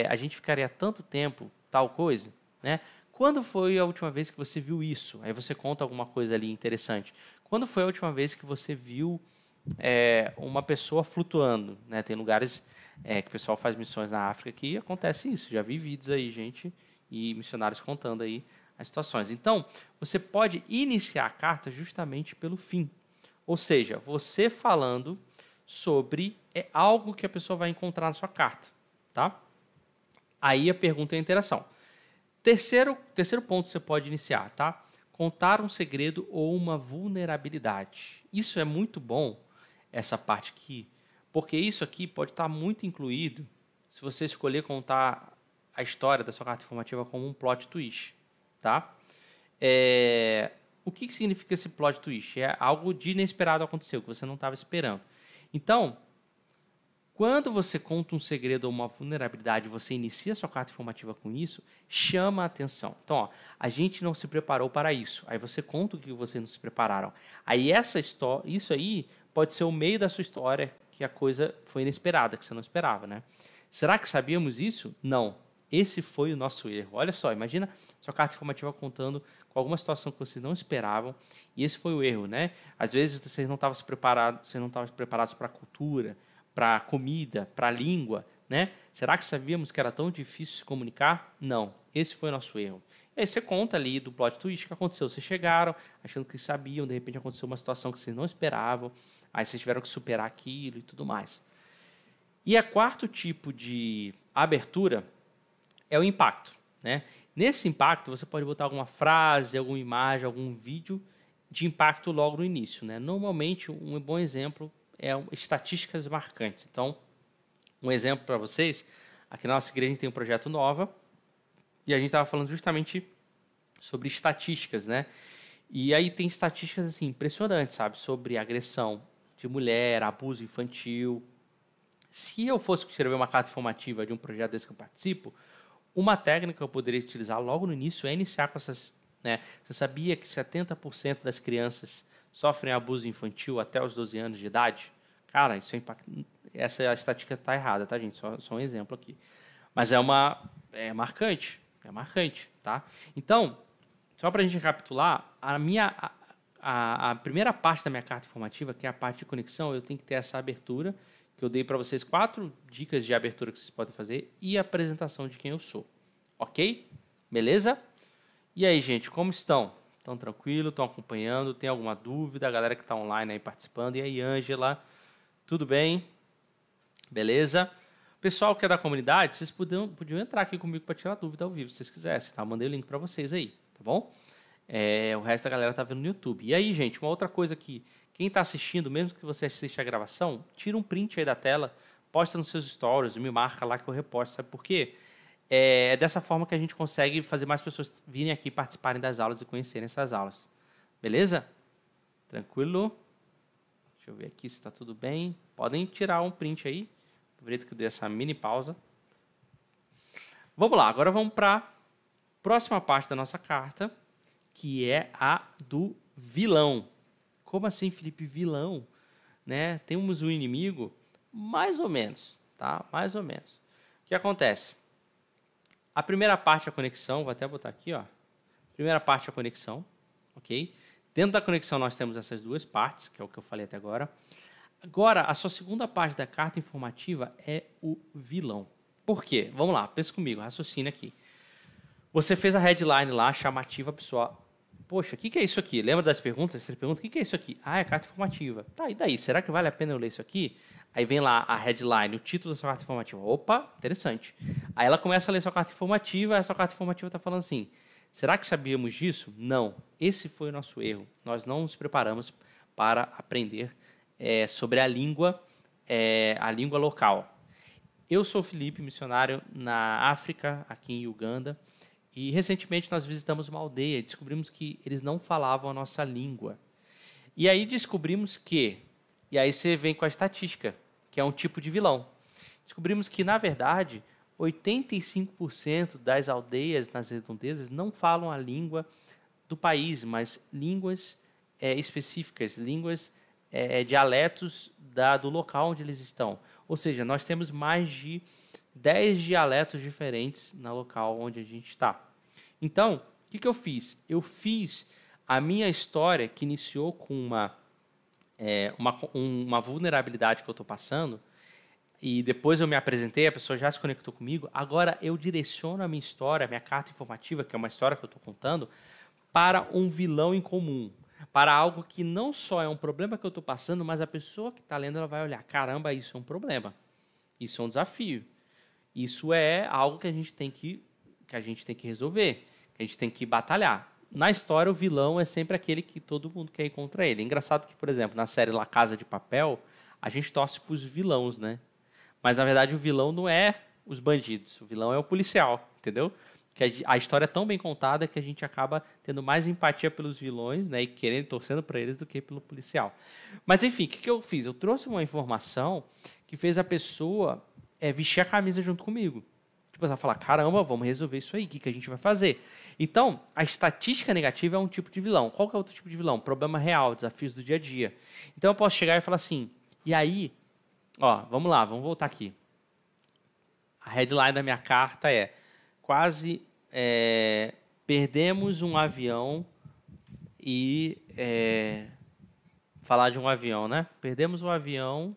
a gente ficaria tanto tempo tal coisa? Né? Quando foi a última vez que você viu isso? Aí você conta alguma coisa ali interessante. Quando foi a última vez que você viu uma pessoa flutuando? Né? Tem lugares que o pessoal faz missões na África que acontece isso. Já vi vídeos aí, gente, e missionários contando aí as situações. Então, você pode iniciar a carta justamente pelo fim. Ou seja, você falando sobre algo que a pessoa vai encontrar na sua carta, tá? Aí a pergunta é a interação. Terceiro ponto que você pode iniciar, tá? Contar um segredo ou uma vulnerabilidade. Isso é muito bom, essa parte aqui, porque isso aqui pode estar muito incluído se você escolher contar a história da sua carta informativa como um plot twist, tá? O que significa esse plot twist? É algo de inesperado aconteceu, que você não estava esperando. Então, quando você conta um segredo ou uma vulnerabilidade, você inicia a sua carta informativa com isso, chama a atenção. Então, a gente não se preparou para isso. Aí você conta o que vocês não se prepararam. Aí isso aí pode ser o meio da sua história, que a coisa foi inesperada, que você não esperava, né? Será que sabíamos isso? Não. Esse foi o nosso erro. Olha só, imagina sua carta informativa contando com alguma situação que vocês não esperavam, e esse foi o erro, né? Às vezes vocês não estavam preparados para a cultura, para a comida, para a língua, né? Será que sabíamos que era tão difícil se comunicar? Não, esse foi o nosso erro. E aí você conta ali do plot twist que aconteceu. Vocês chegaram achando que sabiam, de repente aconteceu uma situação que vocês não esperavam, aí vocês tiveram que superar aquilo e tudo mais. E o 4º tipo de abertura é o impacto, né? Nesse impacto, você pode botar alguma frase, alguma imagem, algum vídeo de impacto logo no início, né? Normalmente, um bom exemplo é estatísticas marcantes. Então, um exemplo para vocês, aqui na nossa igreja a gente tem um projeto Nova, e a gente estava falando justamente sobre estatísticas, né? E aí tem estatísticas assim, impressionantes, sabe? Sobre agressão de mulher, abuso infantil. Se eu fosse escrever uma carta informativa de um projeto desse que eu participo, uma técnica que eu poderia utilizar logo no início é iniciar com essas... Né? Você sabia que 70% das crianças sofrem abuso infantil até os 12 anos de idade? Cara, isso é essa estatística está errada, tá, gente? Só um exemplo aqui. Mas é marcante, tá? Então, só para a gente recapitular, a primeira parte da minha carta informativa, que é a parte de conexão, eu tenho que ter essa abertura, que eu dei para vocês 4 dicas de abertura que vocês podem fazer e a apresentação de quem eu sou. Ok? Beleza? E aí, gente, como estão? Estão tranquilos? Estão acompanhando? Tem alguma dúvida? A galera que está online aí participando. E aí, Ângela? Tudo bem? Beleza? Pessoal que é da comunidade, vocês podiam entrar aqui comigo para tirar dúvida ao vivo, se vocês quisessem, tá? Mandei o link para vocês aí, tá bom? O resto da galera tá vendo no YouTube. E aí, gente, uma outra coisa que quem está assistindo, mesmo que você assista a gravação, tira um print aí da tela, posta nos seus stories, me marca lá que eu reposto, sabe por quê? É dessa forma que a gente consegue fazer mais pessoas virem aqui participarem das aulas e conhecerem essas aulas. Beleza? Tranquilo? Deixa eu ver aqui se está tudo bem. Podem tirar um print aí. Aproveito que eu dei essa mini pausa. Vamos lá, agora vamos para a próxima parte da nossa carta, que é a do vilão. Como assim, Felipe, vilão? Né? Temos um inimigo? Mais ou menos, tá? Mais ou menos. O que acontece? A primeira parte é a conexão, vou até botar aqui, ó. Primeira parte é a conexão, ok? Dentro da conexão nós temos essas duas partes, que é o que eu falei até agora. Agora, a sua segunda parte da carta informativa é o vilão. Por quê? Vamos lá, pensa comigo, raciocina aqui. Você fez a headline lá, chamativa, a pessoa... Poxa, o que é isso aqui? Lembra das perguntas? Você pergunta, o que é isso aqui? Ah, é carta informativa. Tá, e daí? Será que vale a pena eu ler isso aqui? Aí vem lá a headline, o título da sua carta informativa. Opa, interessante. Aí ela começa a ler sua carta informativa, essa carta informativa está falando assim, será que sabíamos disso? Não. Esse foi o nosso erro. Nós não nos preparamos para aprender sobre a língua local. Eu sou Felipe, missionário na África, aqui em Uganda, e recentemente nós visitamos uma aldeia e descobrimos que eles não falavam a nossa língua. E aí descobrimos que, e aí você vem com a estatística, que é um tipo de vilão. Descobrimos que, na verdade, 85% das aldeias nas redondezas não falam a língua do país, mas línguas específicas, línguas dialetos do local onde eles estão. Ou seja, nós temos mais de 10 dialetos diferentes no local onde a gente está. Então, o que eu fiz? Eu fiz a minha história, que iniciou com uma vulnerabilidade que eu estou passando, e depois eu me apresentei, a pessoa já se conectou comigo. Agora eu direciono a minha história, a minha carta informativa, que é uma história que eu estou contando, para um vilão em comum, para algo que não só é um problema que eu estou passando, mas a pessoa que está lendo ela vai olhar, caramba, isso é um problema, isso é um desafio, isso é algo que a gente tem que resolver, que a gente tem que batalhar. Na história, o vilão é sempre aquele que todo mundo quer ir contra ele. É engraçado que, por exemplo, na série La Casa de Papel, a gente torce para os vilãos, né? Mas, na verdade, o vilão não é os bandidos. O vilão é o policial, entendeu? Que a história é tão bem contada que a gente acaba tendo mais empatia pelos vilões, né? E torcendo para eles do que pelo policial. Mas, enfim, o que eu fiz? Eu trouxe uma informação que fez a pessoa vestir a camisa junto comigo. Tipo, ela fala, caramba, vamos resolver isso aí, o que a gente vai fazer? Então, a estatística negativa é um tipo de vilão. Qual que é outro tipo de vilão? Problema real, desafios do dia a dia. Então, eu posso chegar e falar assim, e aí, ó, vamos lá, vamos voltar aqui. A headline da minha carta é, perdemos um avião e... falar de um avião, né? Perdemos um avião,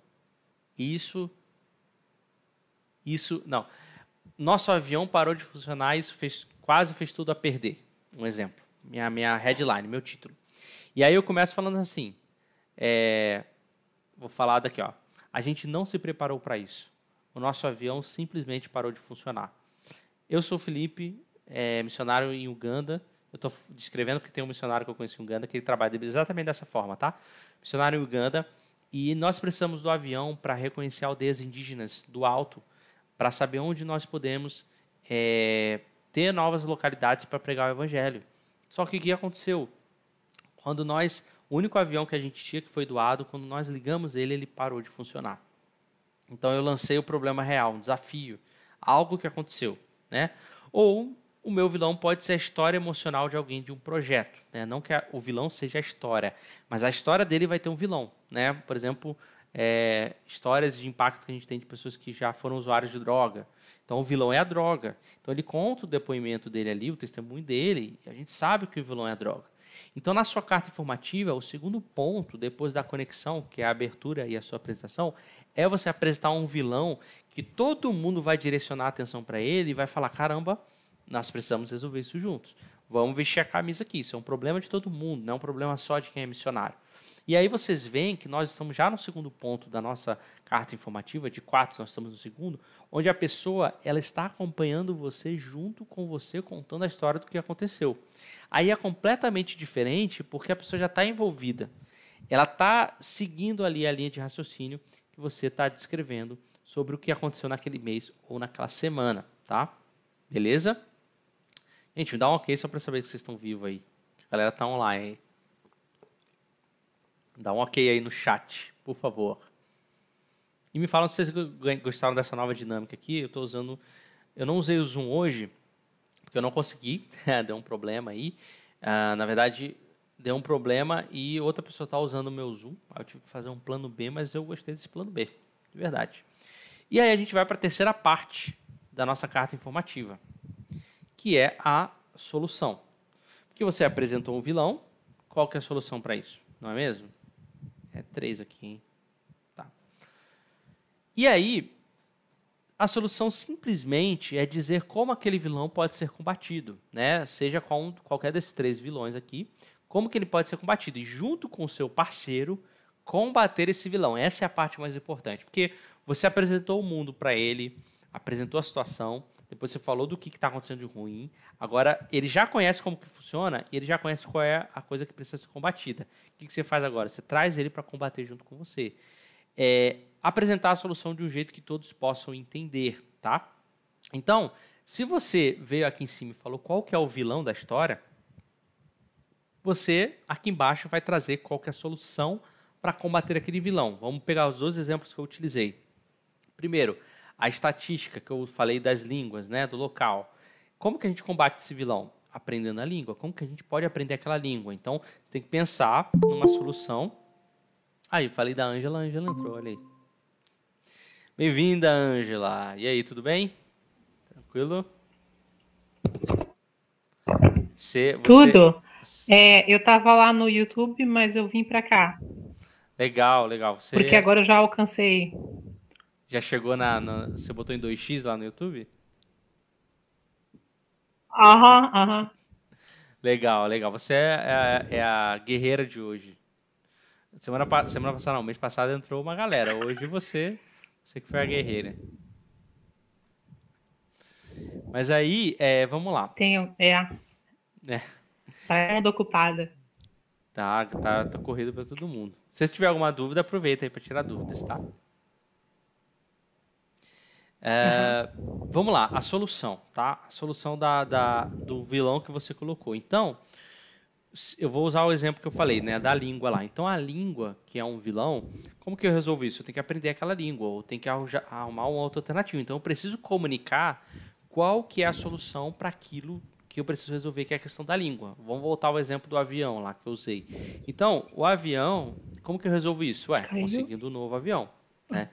não. Nosso avião parou de funcionar e isso quase fez tudo a perder. Um exemplo. Minha headline, meu título. E aí eu começo falando assim. Vou falar daqui, ó. A gente não se preparou para isso. O nosso avião simplesmente parou de funcionar. Eu sou o Felipe, missionário em Uganda. Eu estou descrevendo porque tem um missionário que eu conheci em Uganda que ele trabalha exatamente dessa forma, tá? Missionário em Uganda. E nós precisamos do avião para reconhecer aldeias indígenas do alto, para saber onde nós podemos ter novas localidades para pregar o evangelho. Só que o que aconteceu? O único avião que a gente tinha que foi doado, quando nós ligamos ele, ele parou de funcionar. Então eu lancei o problema real, um desafio, algo que aconteceu, né? Ou o meu vilão pode ser a história emocional de alguém de um projeto, né? Não que o vilão seja a história, mas a história dele vai ter um vilão, né? Por exemplo, histórias de impacto que a gente tem de pessoas que já foram usuários de droga. Então o vilão é a droga. Então ele conta o depoimento dele ali, o testemunho dele, e a gente sabe que o vilão é a droga. Então, na sua carta informativa, o segundo ponto, depois da conexão, que é a abertura e a sua apresentação, é você apresentar um vilão que todo mundo vai direcionar a atenção para ele e vai falar, caramba, nós precisamos resolver isso juntos. Vamos vestir a camisa aqui. Isso é um problema de todo mundo, não é um problema só de quem é missionário. E aí vocês veem que nós estamos já no segundo ponto da nossa carta informativa, de 4, nós estamos no segundo, onde a pessoa ela está acompanhando você junto com você, contando a história do que aconteceu. Aí é completamente diferente porque a pessoa já está envolvida. Ela está seguindo ali a linha de raciocínio que você está descrevendo sobre o que aconteceu naquele mês ou naquela semana, tá? Beleza? Gente, me dá um ok só para saber que vocês estão vivos aí. A galera está online. Dá um ok aí no chat, por favor. E me falam se vocês gostaram dessa nova dinâmica aqui. Eu não usei o Zoom hoje, porque eu não consegui. Deu um problema aí. Na verdade, deu um problema e outra pessoa está usando o meu Zoom. Eu tive que fazer um plano B, mas eu gostei desse plano B. De verdade. E aí a gente vai para a terceira parte da nossa carta informativa, que é a solução. Porque você apresentou um vilão, qual que é a solução para isso? Não é mesmo? É 3 aqui, hein? Tá. E aí, a solução simplesmente é dizer como aquele vilão pode ser combatido, né? Seja qualquer desses 3 vilões aqui, como que ele pode ser combatido. E junto com o seu parceiro, combater esse vilão. Essa é a parte mais importante. Porque você apresentou o mundo para ele, apresentou a situação, depois você falou do que está acontecendo de ruim. Agora, ele já conhece como que funciona e ele já conhece qual é a coisa que precisa ser combatida. O que você faz agora? Você traz ele para combater junto com você. Apresentar a solução de um jeito que todos possam entender, tá? Então, se você veio aqui em cima e falou qual que é o vilão da história, você, aqui embaixo, vai trazer qual que é a solução para combater aquele vilão. Vamos pegar os 2 exemplos que eu utilizei. Primeiro, a estatística que eu falei das línguas, né, do local. Como que a gente combate esse vilão? Aprendendo a língua. Como que a gente pode aprender aquela língua? Então, você tem que pensar numa solução. Aí, eu falei da Ângela, a Ângela entrou, olha aí. Bem-vinda, Ângela. E aí, tudo bem? Tranquilo? Tudo. Eu estava lá no YouTube, mas eu vim para cá. Legal, legal. Porque agora eu já alcancei. Já chegou Você botou em 2x lá no YouTube? Aham. Legal, legal. Você é a guerreira de hoje. Semana passada, não, mês passado entrou uma galera. Hoje você que foi a guerreira. Mas aí, vamos lá. Tá muito ocupada. Tá corrido para todo mundo. Se tiver alguma dúvida, aproveita aí para tirar dúvidas, tá? Vamos lá, a solução, tá? A solução do vilão que você colocou. Então, eu vou usar o exemplo que eu falei, né? Da língua lá. Então, a língua, que é um vilão, como que eu resolvo isso? Eu tenho que aprender aquela língua, ou tenho que arrumar uma outra alternativa. Então, eu preciso comunicar qual que é a solução para aquilo que eu preciso resolver, que é a questão da língua. Vamos voltar ao exemplo do avião lá que eu usei. Então, o avião, como que eu resolvo isso? Conseguindo um novo avião, né?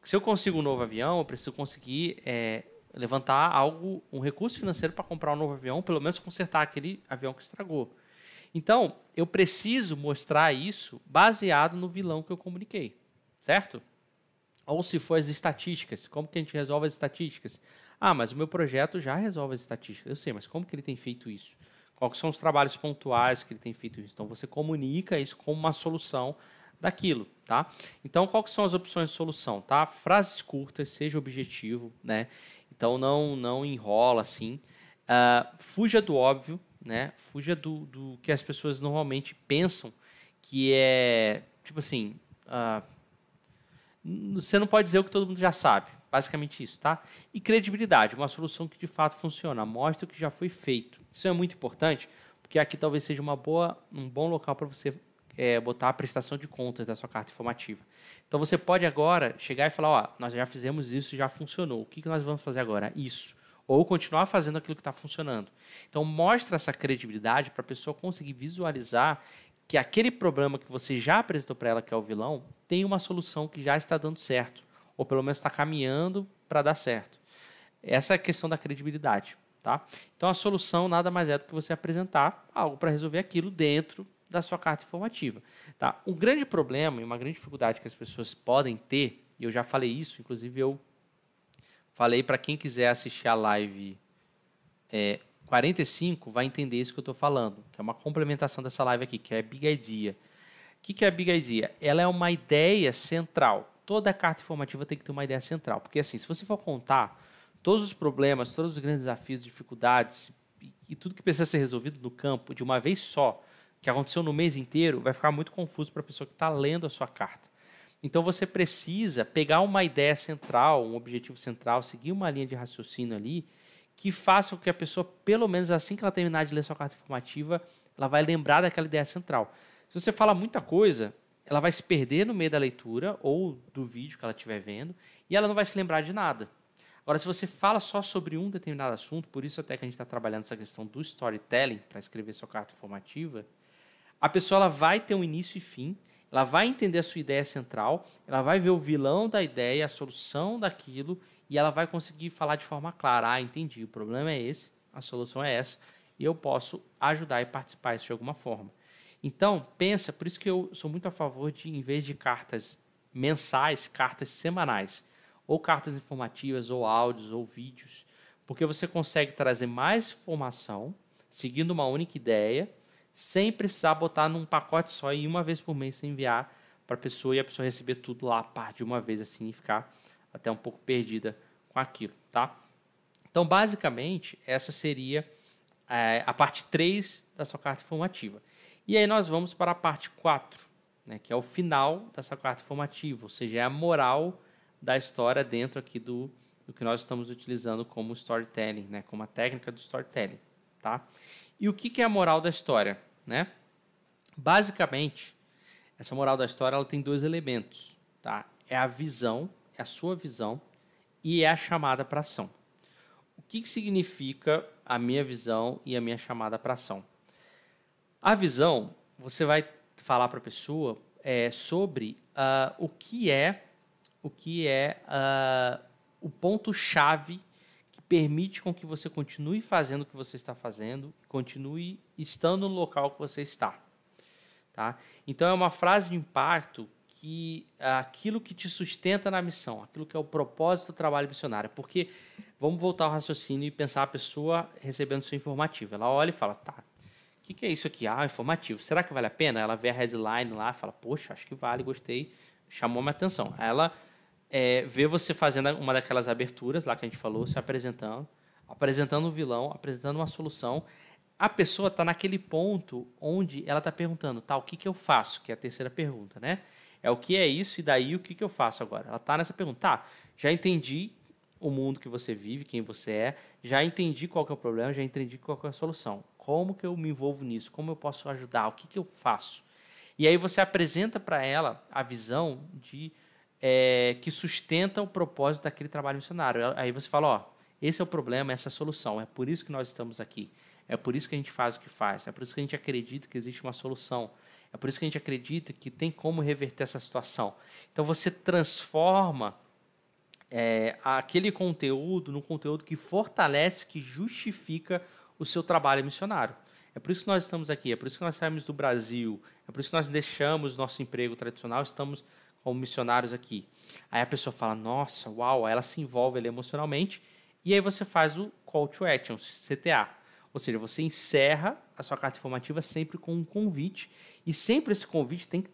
Se eu consigo um novo avião, eu preciso conseguir levantar um recurso financeiro para comprar um novo avião, pelo menos consertar aquele avião que estragou. Então, eu preciso mostrar isso baseado no vilão que eu comuniquei, certo? Ou se for as estatísticas, como que a gente resolve as estatísticas? Mas o meu projeto já resolve as estatísticas. Eu sei, mas como que ele tem feito isso? Quais são os trabalhos pontuais que ele tem feito isso? Então, você comunica isso como uma solução daquilo, tá? Então, quais são as opções de solução, tá? Frases curtas, seja objetivo, né? Então, não enrola, assim. Fuja do óbvio, né? Fuja do que as pessoas normalmente pensam, que é, tipo assim, você não pode dizer o que todo mundo já sabe. Basicamente isso, tá? E credibilidade, uma solução que de fato funciona. Mostra o que já foi feito. Isso é muito importante, porque aqui talvez seja um bom local para você botar a prestação de contas da sua carta informativa. Então, você pode agora chegar e falar, ó, nós já fizemos isso, já funcionou. O que nós vamos fazer agora? Isso. Ou continuar fazendo aquilo que está funcionando. Então, mostra essa credibilidade para a pessoa conseguir visualizar que aquele problema que você já apresentou para ela, que é o vilão, tem uma solução que já está dando certo. Ou pelo menos está caminhando para dar certo. Essa é a questão da credibilidade. Tá? Então, a solução nada mais é do que você apresentar algo para resolver aquilo dentro da sua carta informativa. Tá? Um grande problema e uma grande dificuldade que as pessoas podem ter, e eu já falei isso, inclusive eu falei para quem quiser assistir a live 45, vai entender isso que eu estou falando, que é uma complementação dessa live aqui, que é a Big Idea. O que é a Big Idea? Ela é uma ideia central. Toda carta informativa tem que ter uma ideia central, porque assim, se você for contar todos os problemas, todos os grandes desafios, dificuldades e tudo que precisa ser resolvido no campo de uma vez só, que aconteceu no mês inteiro, vai ficar muito confuso para a pessoa que está lendo a sua carta. Então, você precisa pegar uma ideia central, um objetivo central, seguir uma linha de raciocínio ali, que faça com que a pessoa, pelo menos assim que ela terminar de ler sua carta informativa, ela vai lembrar daquela ideia central. Se você fala muita coisa, ela vai se perder no meio da leitura ou do vídeo que ela estiver vendo, e ela não vai se lembrar de nada. Agora, se você fala só sobre um determinado assunto, por isso até que a gente está trabalhando essa questão do storytelling, para escrever sua carta informativa, a pessoa ela vai ter um início e fim, ela vai entender a sua ideia central, ela vai ver o vilão da ideia, a solução daquilo, e ela vai conseguir falar de forma clara. Ah, entendi, o problema é esse, a solução é essa, e eu posso ajudar e participar disso de alguma forma. Então, pensa, por isso que eu sou muito a favor de, em vez de cartas mensais, cartas semanais, ou cartas informativas, ou áudios, ou vídeos, porque você consegue trazer mais informação, seguindo uma única ideia, sem precisar botar num pacote só e uma vez por mês você enviar para a pessoa e a pessoa receber tudo lá de uma vez assim e ficar até um pouco perdida com aquilo, tá? Então, basicamente, essa seria a parte 3 da sua carta informativa. E aí nós vamos para a parte 4, né, que é o final dessa carta informativa, ou seja, é a moral da história dentro aqui do que nós estamos utilizando como storytelling, né, como a técnica do storytelling, tá? E o que é a moral da história, né? Basicamente, essa moral da história ela tem 2 elementos, tá? É a visão, é a sua visão e é a chamada para ação. O que significa a minha visão e a minha chamada para ação? A visão, você vai falar para a pessoa sobre o que é o ponto-chave que permite com que você continue fazendo o que você está fazendo, continue estando no local que você está. Tá? Então, é uma frase de impacto que aquilo que te sustenta na missão, aquilo que é o propósito do trabalho missionário. Porque, vamos voltar ao raciocínio e pensar a pessoa recebendo seu informativo. Ela olha e fala, tá, o que é isso aqui? Ah, informativo. Será que vale a pena? Ela vê a headline lá e fala, poxa, acho que vale, gostei, chamou minha atenção. Ela vê você fazendo uma daquelas aberturas lá que a gente falou, se apresentando um vilão, apresentando uma solução. A pessoa está naquele ponto onde ela está perguntando, tá, o que eu faço? Que é a terceira pergunta, né? É o que é isso e daí o que eu faço agora? Ela está nessa pergunta, tá, já entendi o mundo que você vive, quem você é, já entendi qual que é o problema, já entendi qual que é a solução. Como que eu me envolvo nisso? Como eu posso ajudar? O que eu faço? E aí você apresenta para ela a visão que sustenta o propósito daquele trabalho missionário. Aí você fala, ó, esse é o problema, essa é a solução, é por isso que nós estamos aqui, é por isso que a gente faz o que faz, é por isso que a gente acredita que existe uma solução, é por isso que a gente acredita que tem como reverter essa situação. Então você transforma aquele conteúdo num conteúdo que fortalece, que justifica o seu trabalho missionário. É por isso que nós estamos aqui, é por isso que nós saímos do Brasil, é por isso que nós deixamos nosso emprego tradicional, estamos como missionários aqui. Aí a pessoa fala, nossa, uau, aí ela se envolve ali emocionalmente, e aí você faz o Call to Action, CTA. Ou seja, você encerra a sua carta informativa sempre com um convite, e sempre esse convite tem que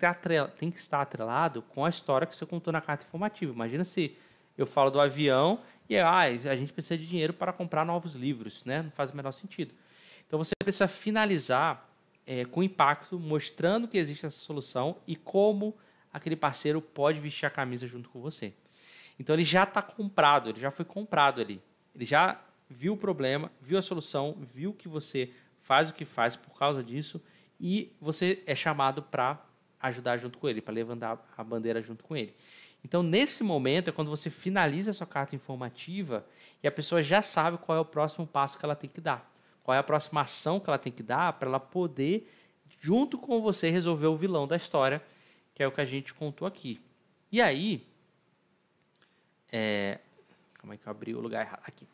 estar atrelado com a história que você contou na carta informativa. Imagina se eu falo do avião e a gente precisa de dinheiro para comprar novos livros, né? Não faz o menor sentido. Então você precisa finalizar com impacto, mostrando que existe essa solução e como aquele parceiro pode vestir a camisa junto com você. Então ele já está comprado, ele já foi comprado ali. Ele já viu o problema, viu a solução, viu que você faz o que faz por causa disso, e você é chamado para ajudar junto com ele, para levantar a bandeira junto com ele. Então, nesse momento, é quando você finaliza a sua carta informativa e a pessoa já sabe qual é o próximo passo que ela tem que dar, qual é a próxima ação que ela tem que dar para ela poder, junto com você, resolver o vilão da história, que é o que a gente contou aqui. E aí... Calma aí que eu abri o lugar errado. Aqui.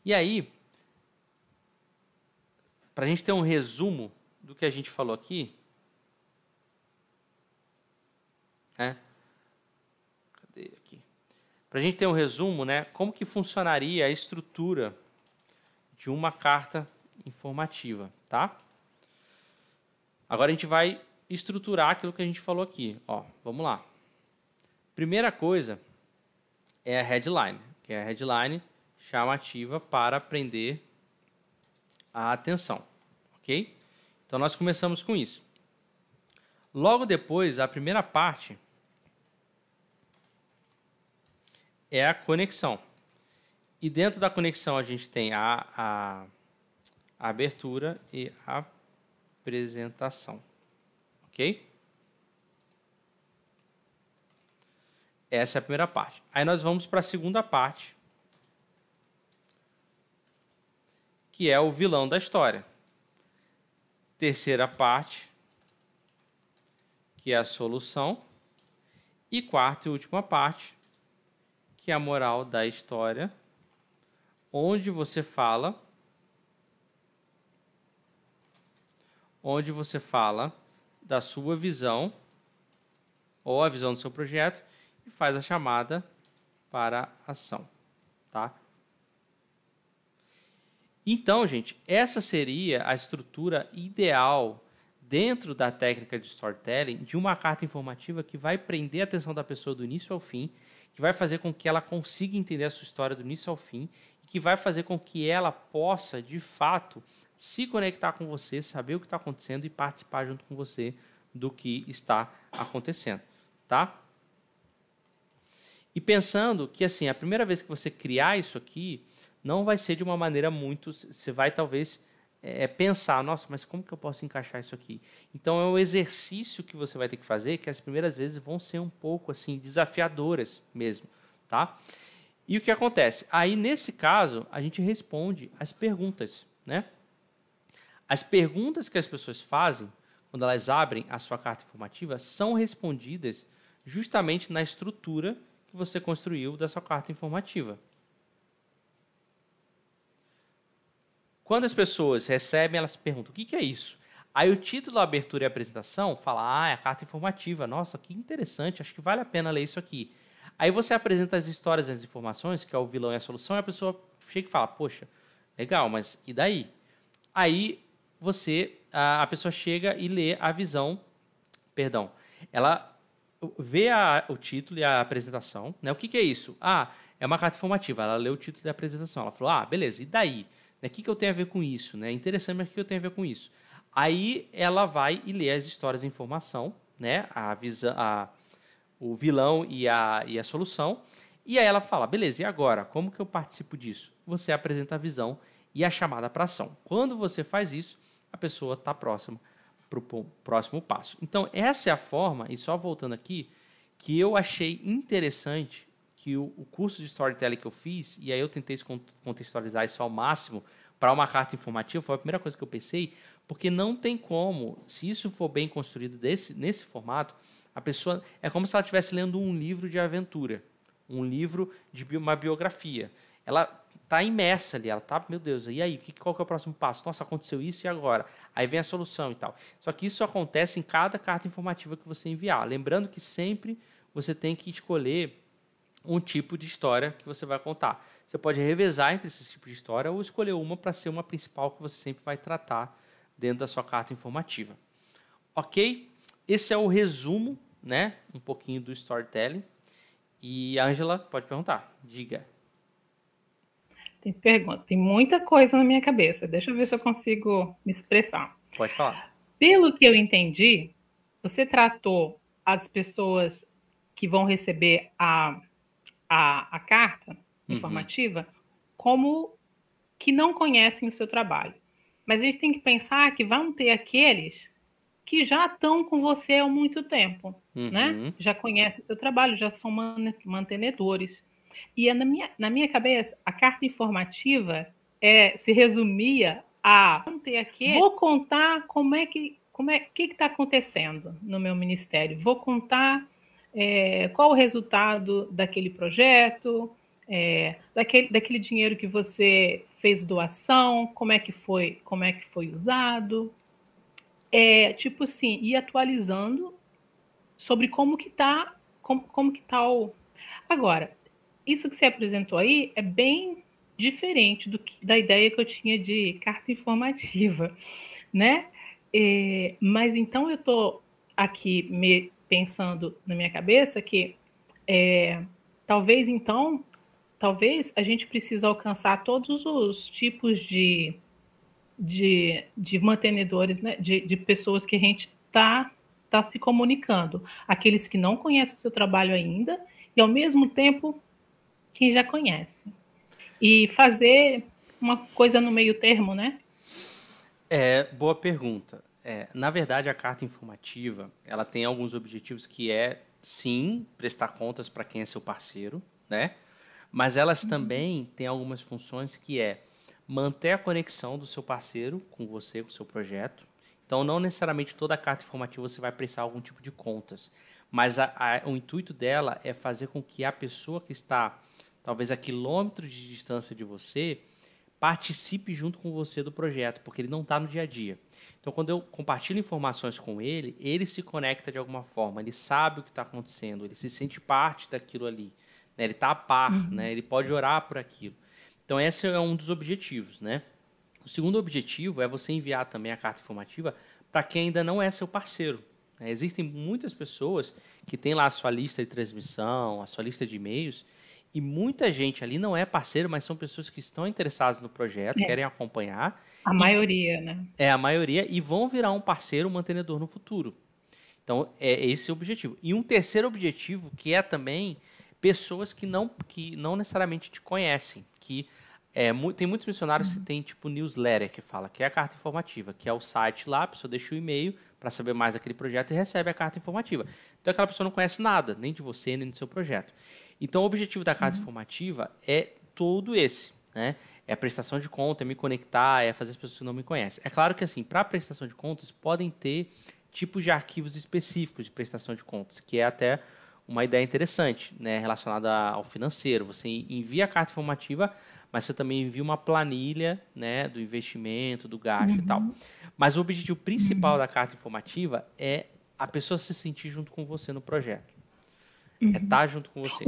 E aí, para a gente ter um resumo do que a gente falou aqui... Cadê aqui? Para a gente ter um resumo, né? Como que funcionaria a estrutura de uma carta informativa, tá? Agora a gente vai estruturar aquilo que a gente falou aqui. Ó, vamos lá. Primeira coisa é a headline, que é a headline chamativa para prender a atenção, ok? Então nós começamos com isso. Logo depois, a primeira parte é a conexão. E dentro da conexão a gente tem a abertura e a apresentação. Ok? Essa é a primeira parte. Aí nós vamos para a segunda parte, que é o vilão da história. Terceira parte, que é a solução. E quarta e última parte, que é a moral da história, onde você fala da sua visão ou a visão do seu projeto e faz a chamada para a ação, tá? Então, gente, essa seria a estrutura ideal dentro da técnica de storytelling de uma carta informativa que vai prender a atenção da pessoa do início ao fim, que vai fazer com que ela consiga entender a sua história do início ao fim, e que vai fazer com que ela possa, de fato, se conectar com você, saber o que está acontecendo e participar junto com você do que está acontecendo, tá? E pensando que, assim, a primeira vez que você criar isso aqui, não vai ser de uma maneira muito... Você vai, talvez, pensar, nossa, mas como que eu posso encaixar isso aqui? Então, é um exercício que você vai ter que fazer, que as primeiras vezes vão ser um pouco, assim, desafiadoras mesmo, tá? E o que acontece? Aí, nesse caso, a gente responde as perguntas, né? As perguntas que as pessoas fazem, quando elas abrem a sua carta informativa, são respondidas justamente na estrutura que você construiu da sua carta informativa. Quando as pessoas recebem, elas perguntam, o que é isso? Aí o título, a abertura e a apresentação fala, é a carta informativa. Nossa, que interessante, acho que vale a pena ler isso aqui. Aí você apresenta as histórias e as informações, que é o vilão e a solução, e a pessoa chega e fala, poxa, legal, mas e daí? Aí a pessoa chega e lê a visão, ela vê o título e a apresentação, né? O que é isso? É uma carta informativa, ela lê o título e a apresentação, ela falou, beleza, e daí? O que eu tenho a ver com isso? Né? Interessante, mas o que eu tenho a ver com isso? Aí ela vai e lê as histórias de informação, né? O vilão e a solução, e aí ela fala, beleza, e agora? Como que eu participo disso? Você apresenta a visão e a chamada para ação. Quando você faz isso, a pessoa está próxima para o próximo passo. Então, essa é a forma, e só voltando aqui, que eu achei interessante que o curso de storytelling que eu fiz, e aí eu tentei contextualizar isso ao máximo para uma carta informativa, foi a primeira coisa que eu pensei, porque não tem como, se isso for bem construído nesse formato, a pessoa é como se ela estivesse lendo um livro de aventura, um livro de uma biografia. Ela está imersa ali, ela está, meu Deus, e aí, qual que é o próximo passo? Nossa, aconteceu isso e agora? Aí vem a solução e tal. Só que isso acontece em cada carta informativa que você enviar. Lembrando que sempre você tem que escolher um tipo de história que você vai contar. Você pode revezar entre esses tipos de história ou escolher uma para ser uma principal que você sempre vai tratar dentro da sua carta informativa. Ok? Esse é o resumo, né? Um pouquinho do storytelling. E a Ângela pode perguntar. Diga. Tem pergunta. Tem muita coisa na minha cabeça. Deixa eu ver se eu consigo me expressar. Pode falar. Pelo que eu entendi, você tratou as pessoas que vão receber a carta informativa como que não conhecem o seu trabalho. Mas a gente tem que pensar que vão ter aqueles que já estão com você há muito tempo, né? Já conhecem o seu trabalho, já são mantenedores. E na minha cabeça, a carta informativa se resumia a vou contar que está acontecendo no meu ministério, vou contar qual o resultado daquele projeto, daquele dinheiro que você fez doação, como é que foi usado, tipo assim, ir atualizando sobre como que tá o... Agora, isso que você apresentou aí é bem diferente da ideia que eu tinha de carta informativa, né? Mas então eu estou aqui pensando na minha cabeça que talvez a gente precise alcançar todos os tipos de mantenedores, né? de pessoas que a gente está se comunicando. Aqueles que não conhecem o seu trabalho ainda e, ao mesmo tempo, quem já conhece. E fazer uma coisa no meio termo, né? Boa pergunta. Na verdade, a carta informativa, ela tem alguns objetivos que sim, prestar contas para quem é seu parceiro, né? Mas elas também têm algumas funções que manter a conexão do seu parceiro com você, com o seu projeto. Então, não necessariamente toda a carta informativa você vai prestar algum tipo de contas, mas o intuito dela é fazer com que a pessoa que está, talvez, a quilômetros de distância de você, participe junto com você do projeto, porque ele não está no dia a dia. Então, quando eu compartilho informações com ele, ele se conecta de alguma forma, ele sabe o que está acontecendo, ele se sente parte daquilo ali, né? Ele está a par, né? Ele pode orar por aquilo. Então, esse é um dos objetivos, né? O segundo objetivo é você enviar também a carta informativa para quem ainda não é seu parceiro, né? Existem muitas pessoas que têm lá a sua lista de transmissão, a sua lista de e-mails, e muita gente ali não é parceiro, mas são pessoas que estão interessadas no projeto, querem acompanhar. A maioria, né? A maioria, e vão virar um parceiro, um mantenedor no futuro. Então, é esse o objetivo. E um terceiro objetivo, que é também pessoas que não necessariamente te conhecem, que tem muitos missionários que tem tipo newsletter, que fala, que é a carta informativa, que é o site lá, a pessoa deixa o e-mail para saber mais daquele projeto e recebe a carta informativa. Então, aquela pessoa não conhece nada, nem de você, nem do seu projeto. Então, o objetivo da carta informativa é todo esse, né? É a prestação de conta, é me conectar, é fazer as pessoas que não me conhecem. É claro que, assim, para prestação de contas, podem ter tipos de arquivos específicos de prestação de contas, que é até uma ideia interessante, né, relacionada ao financeiro. Você envia a carta informativa, mas você também envia uma planilha, né, do investimento, do gasto e tal. Mas o objetivo principal da carta informativa é a pessoa se sentir junto com você no projeto. É estar junto com você.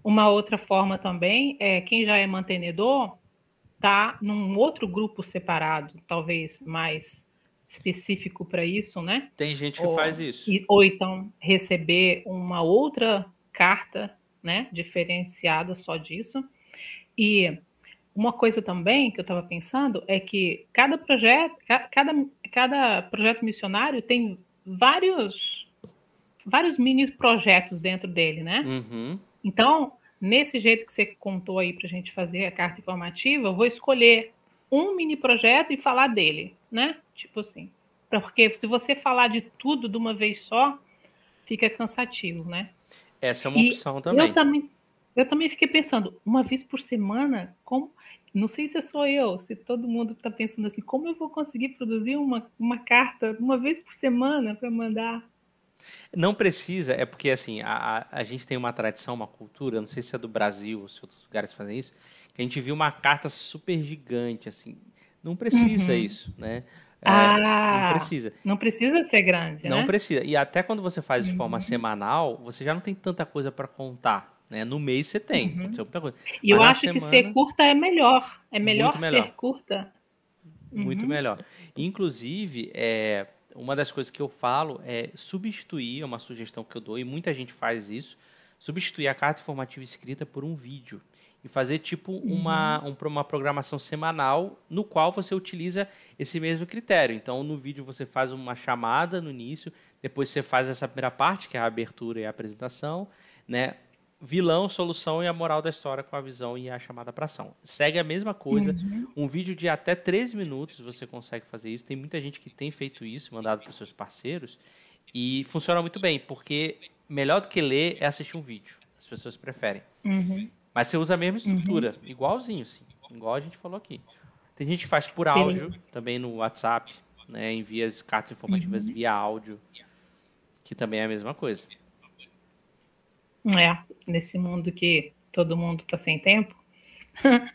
Uma outra forma também é quem já é mantenedor tá num outro grupo separado, talvez mais específico para isso, né? Tem gente que faz isso. Ou então receber uma outra carta, né, diferenciada só disso. E uma coisa também que eu estava pensando é que cada projeto missionário tem vários mini projetos dentro dele, né? Então, nesse jeito que você contou aí para a gente fazer a carta informativa, eu vou escolher um mini projeto e falar dele, né? Tipo assim. Porque se você falar de tudo de uma vez só, fica cansativo, né? Essa é uma opção também. Eu também fiquei pensando, uma vez por semana, não sei se sou eu, se todo mundo está pensando assim, como eu vou conseguir produzir uma carta uma vez por semana para mandar? Não precisa, é porque assim, a gente tem uma tradição, uma cultura, não sei se é do Brasil ou se outros lugares fazem isso, que a gente viu uma carta super gigante, assim. Não precisa isso, né? Não precisa. Não precisa ser grande, Não né? precisa. E até quando você faz de forma semanal, você já não tem tanta coisa para contar, né? No mês você tem, muita coisa. E eu acho que ser curta é melhor. É melhor ser curta. Muito melhor. Inclusive, uma das coisas que eu falo é substituir, é uma sugestão que eu dou, e muita gente faz isso, substituir a carta informativa escrita por um vídeo. E fazer tipo uma programação semanal no qual você utiliza esse mesmo critério. Então, no vídeo você faz uma chamada no início, depois você faz essa primeira parte, que é a abertura e a apresentação, né? vilão, solução e a moral da história com a visão e a chamada para ação. Segue a mesma coisa. Um vídeo de até 3 minutos você consegue fazer isso. Tem muita gente que tem feito isso, mandado para os seus parceiros. E funciona muito bem, porque melhor do que ler é assistir um vídeo. As pessoas preferem. Mas você usa a mesma estrutura, igualzinho, assim, igual a gente falou aqui. Tem gente que faz por áudio, também no WhatsApp, né? Envia as cartas informativas via áudio, que também é a mesma coisa. Nesse mundo que todo mundo está sem tempo,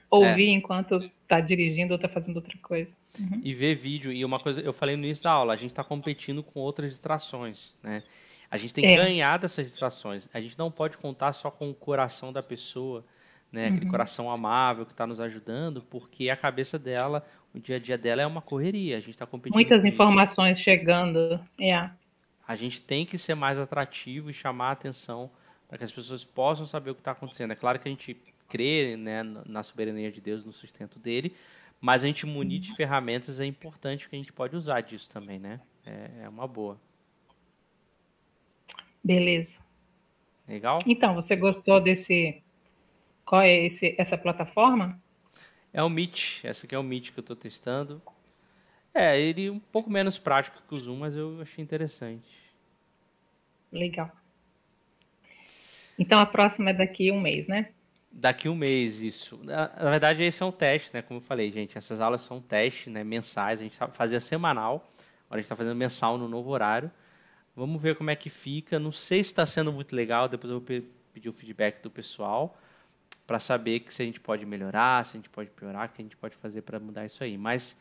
ouvir enquanto está dirigindo ou está fazendo outra coisa. E ver vídeo, e uma coisa, eu falei no início da aula, a gente está competindo com outras distrações, né? A gente tem que ganhar dessas distrações. A gente não pode contar só com o coração da pessoa, né? Aquele coração amável que está nos ajudando, porque a cabeça dela, o dia a dia dela é uma correria. A gente está competindo. Muitas informações chegando. A gente tem que ser mais atrativo e chamar a atenção para que as pessoas possam saber o que está acontecendo. É claro que a gente crê, né, na soberania de Deus, no sustento dele, mas a gente munir de ferramentas é importante, que a gente pode usar disso também, né? É uma boa. Beleza. Legal? Então, você gostou desse... Qual é essa plataforma? É o Meet. Essa aqui é o Meet que eu estou testando. Ele é um pouco menos prático que o Zoom, mas eu achei interessante. Legal. Então, a próxima é daqui a um mês, né? Daqui a um mês, isso. Na verdade, esse é um teste, né? Como eu falei, gente, essas aulas são testes, né? Mensais. A gente fazia semanal, agora a gente está fazendo mensal no novo horário. Vamos ver como é que fica. Não sei se está sendo muito legal, depois eu vou pedir o feedback do pessoal para saber se a gente pode melhorar, se a gente pode piorar, o que a gente pode fazer para mudar isso aí. Mas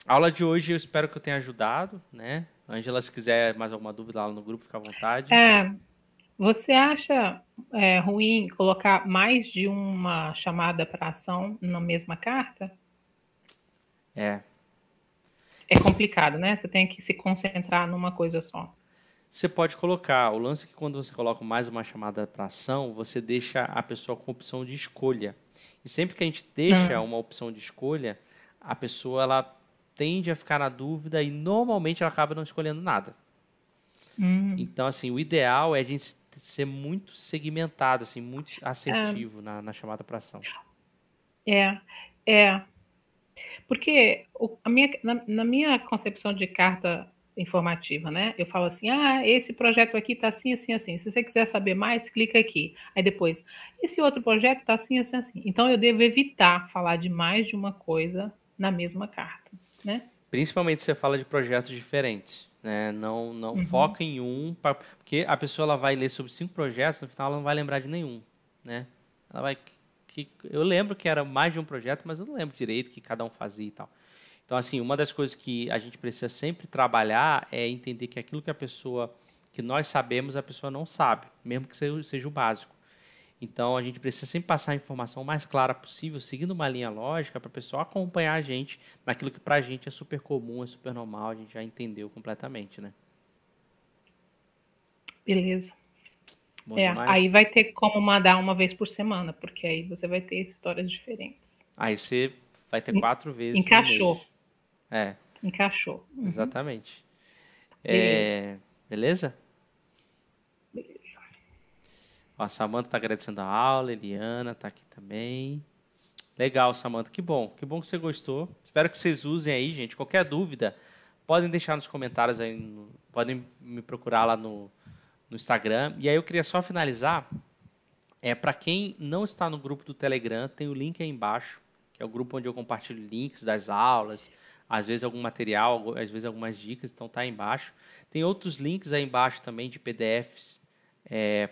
a aula de hoje eu espero que eu tenha ajudado, né? Ângela, se quiser mais alguma dúvida lá no grupo, fica à vontade. Você acha ruim colocar mais de uma chamada para ação na mesma carta? É complicado, né? Você tem que se concentrar numa coisa só. Você pode colocar, o lance é que quando você coloca mais uma chamada para ação, você deixa a pessoa com opção de escolha. E sempre que a gente deixa uma opção de escolha, a pessoa ela tende a ficar na dúvida e normalmente ela acaba não escolhendo nada. Então, assim, o ideal é a gente ser muito segmentado, assim, muito assertivo na chamada para ação. Porque na minha concepção de carta informativa, né? Eu falo assim, esse projeto aqui está assim, assim, assim. Se você quiser saber mais, clica aqui. Aí depois, esse outro projeto está assim, assim, assim. Então, eu devo evitar falar de mais de uma coisa na mesma carta, né? Principalmente se você fala de projetos diferentes, né? Não foca em um, porque a pessoa ela vai ler sobre 5 projetos, no final ela não vai lembrar de nenhum, né? Ela vai... eu lembro que era mais de um projeto, mas eu não lembro direito o que cada um fazia e tal. Então, assim, uma das coisas que a gente precisa sempre trabalhar é entender que aquilo que nós sabemos, a pessoa não sabe, mesmo que seja o básico. Então, a gente precisa sempre passar a informação mais clara possível, seguindo uma linha lógica, para a pessoa acompanhar a gente naquilo que para a gente é super comum, é super normal, a gente já entendeu completamente, né? Beleza. Aí vai ter como mandar uma vez por semana, porque aí você vai ter histórias diferentes. Aí você vai ter 4 vezes. Encaixou. Encaixou. Exatamente. Beleza? Beleza. Ó, a Samanta está agradecendo a aula, Eliana está aqui também. Legal, Samanta, que bom que você gostou. Espero que vocês usem aí, gente. Qualquer dúvida, podem deixar nos comentários aí, podem me procurar lá no Instagram. E aí eu queria só finalizar, para quem não está no grupo do Telegram, tem o link aí embaixo, que é o grupo onde eu compartilho links das aulas, às vezes algum material, às vezes algumas dicas, então tá aí embaixo. Tem outros links aí embaixo também de PDFs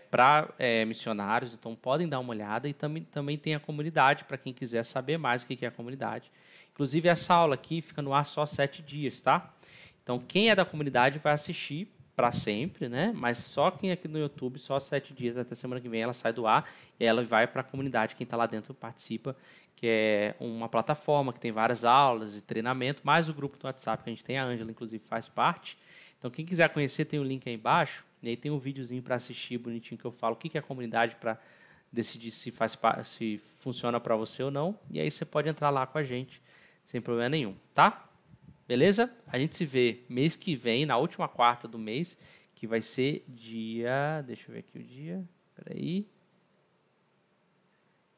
para missionários, então podem dar uma olhada. E também tem a comunidade, para quem quiser saber mais o que é a comunidade. Inclusive, essa aula aqui fica no ar só 7 dias, tá? Então, quem é da comunidade vai assistir para sempre, né? Mas só quem aqui no YouTube, só 7 dias, até semana que vem ela sai do ar e ela vai para a comunidade. Quem está lá dentro participa, que é uma plataforma que tem várias aulas e treinamento, mais o grupo do WhatsApp que a gente tem, a Ângela inclusive faz parte. Então quem quiser conhecer tem o link aí embaixo, e aí tem um videozinho para assistir bonitinho que eu falo o que é a comunidade para decidir se funciona para você ou não, e aí você pode entrar lá com a gente sem problema nenhum, tá? Beleza? A gente se vê mês que vem, na última quarta do mês, que vai ser dia... Deixa eu ver aqui o dia. Peraí.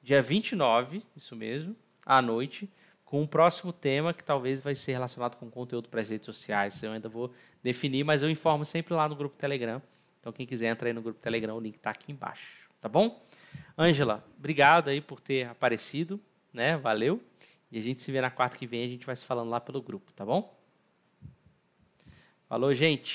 dia 29, isso mesmo, à noite, com um próximo tema que talvez vai ser relacionado com conteúdo para as redes sociais. Eu ainda vou definir, mas eu informo sempre lá no grupo Telegram. Então, quem quiser entrar aí no grupo Telegram, o link está aqui embaixo, tá bom? Ângela, obrigado aí por ter aparecido, né? Valeu. E a gente se vê na quarta que vem, a gente vai se falando lá pelo grupo, tá bom? Falou, gente.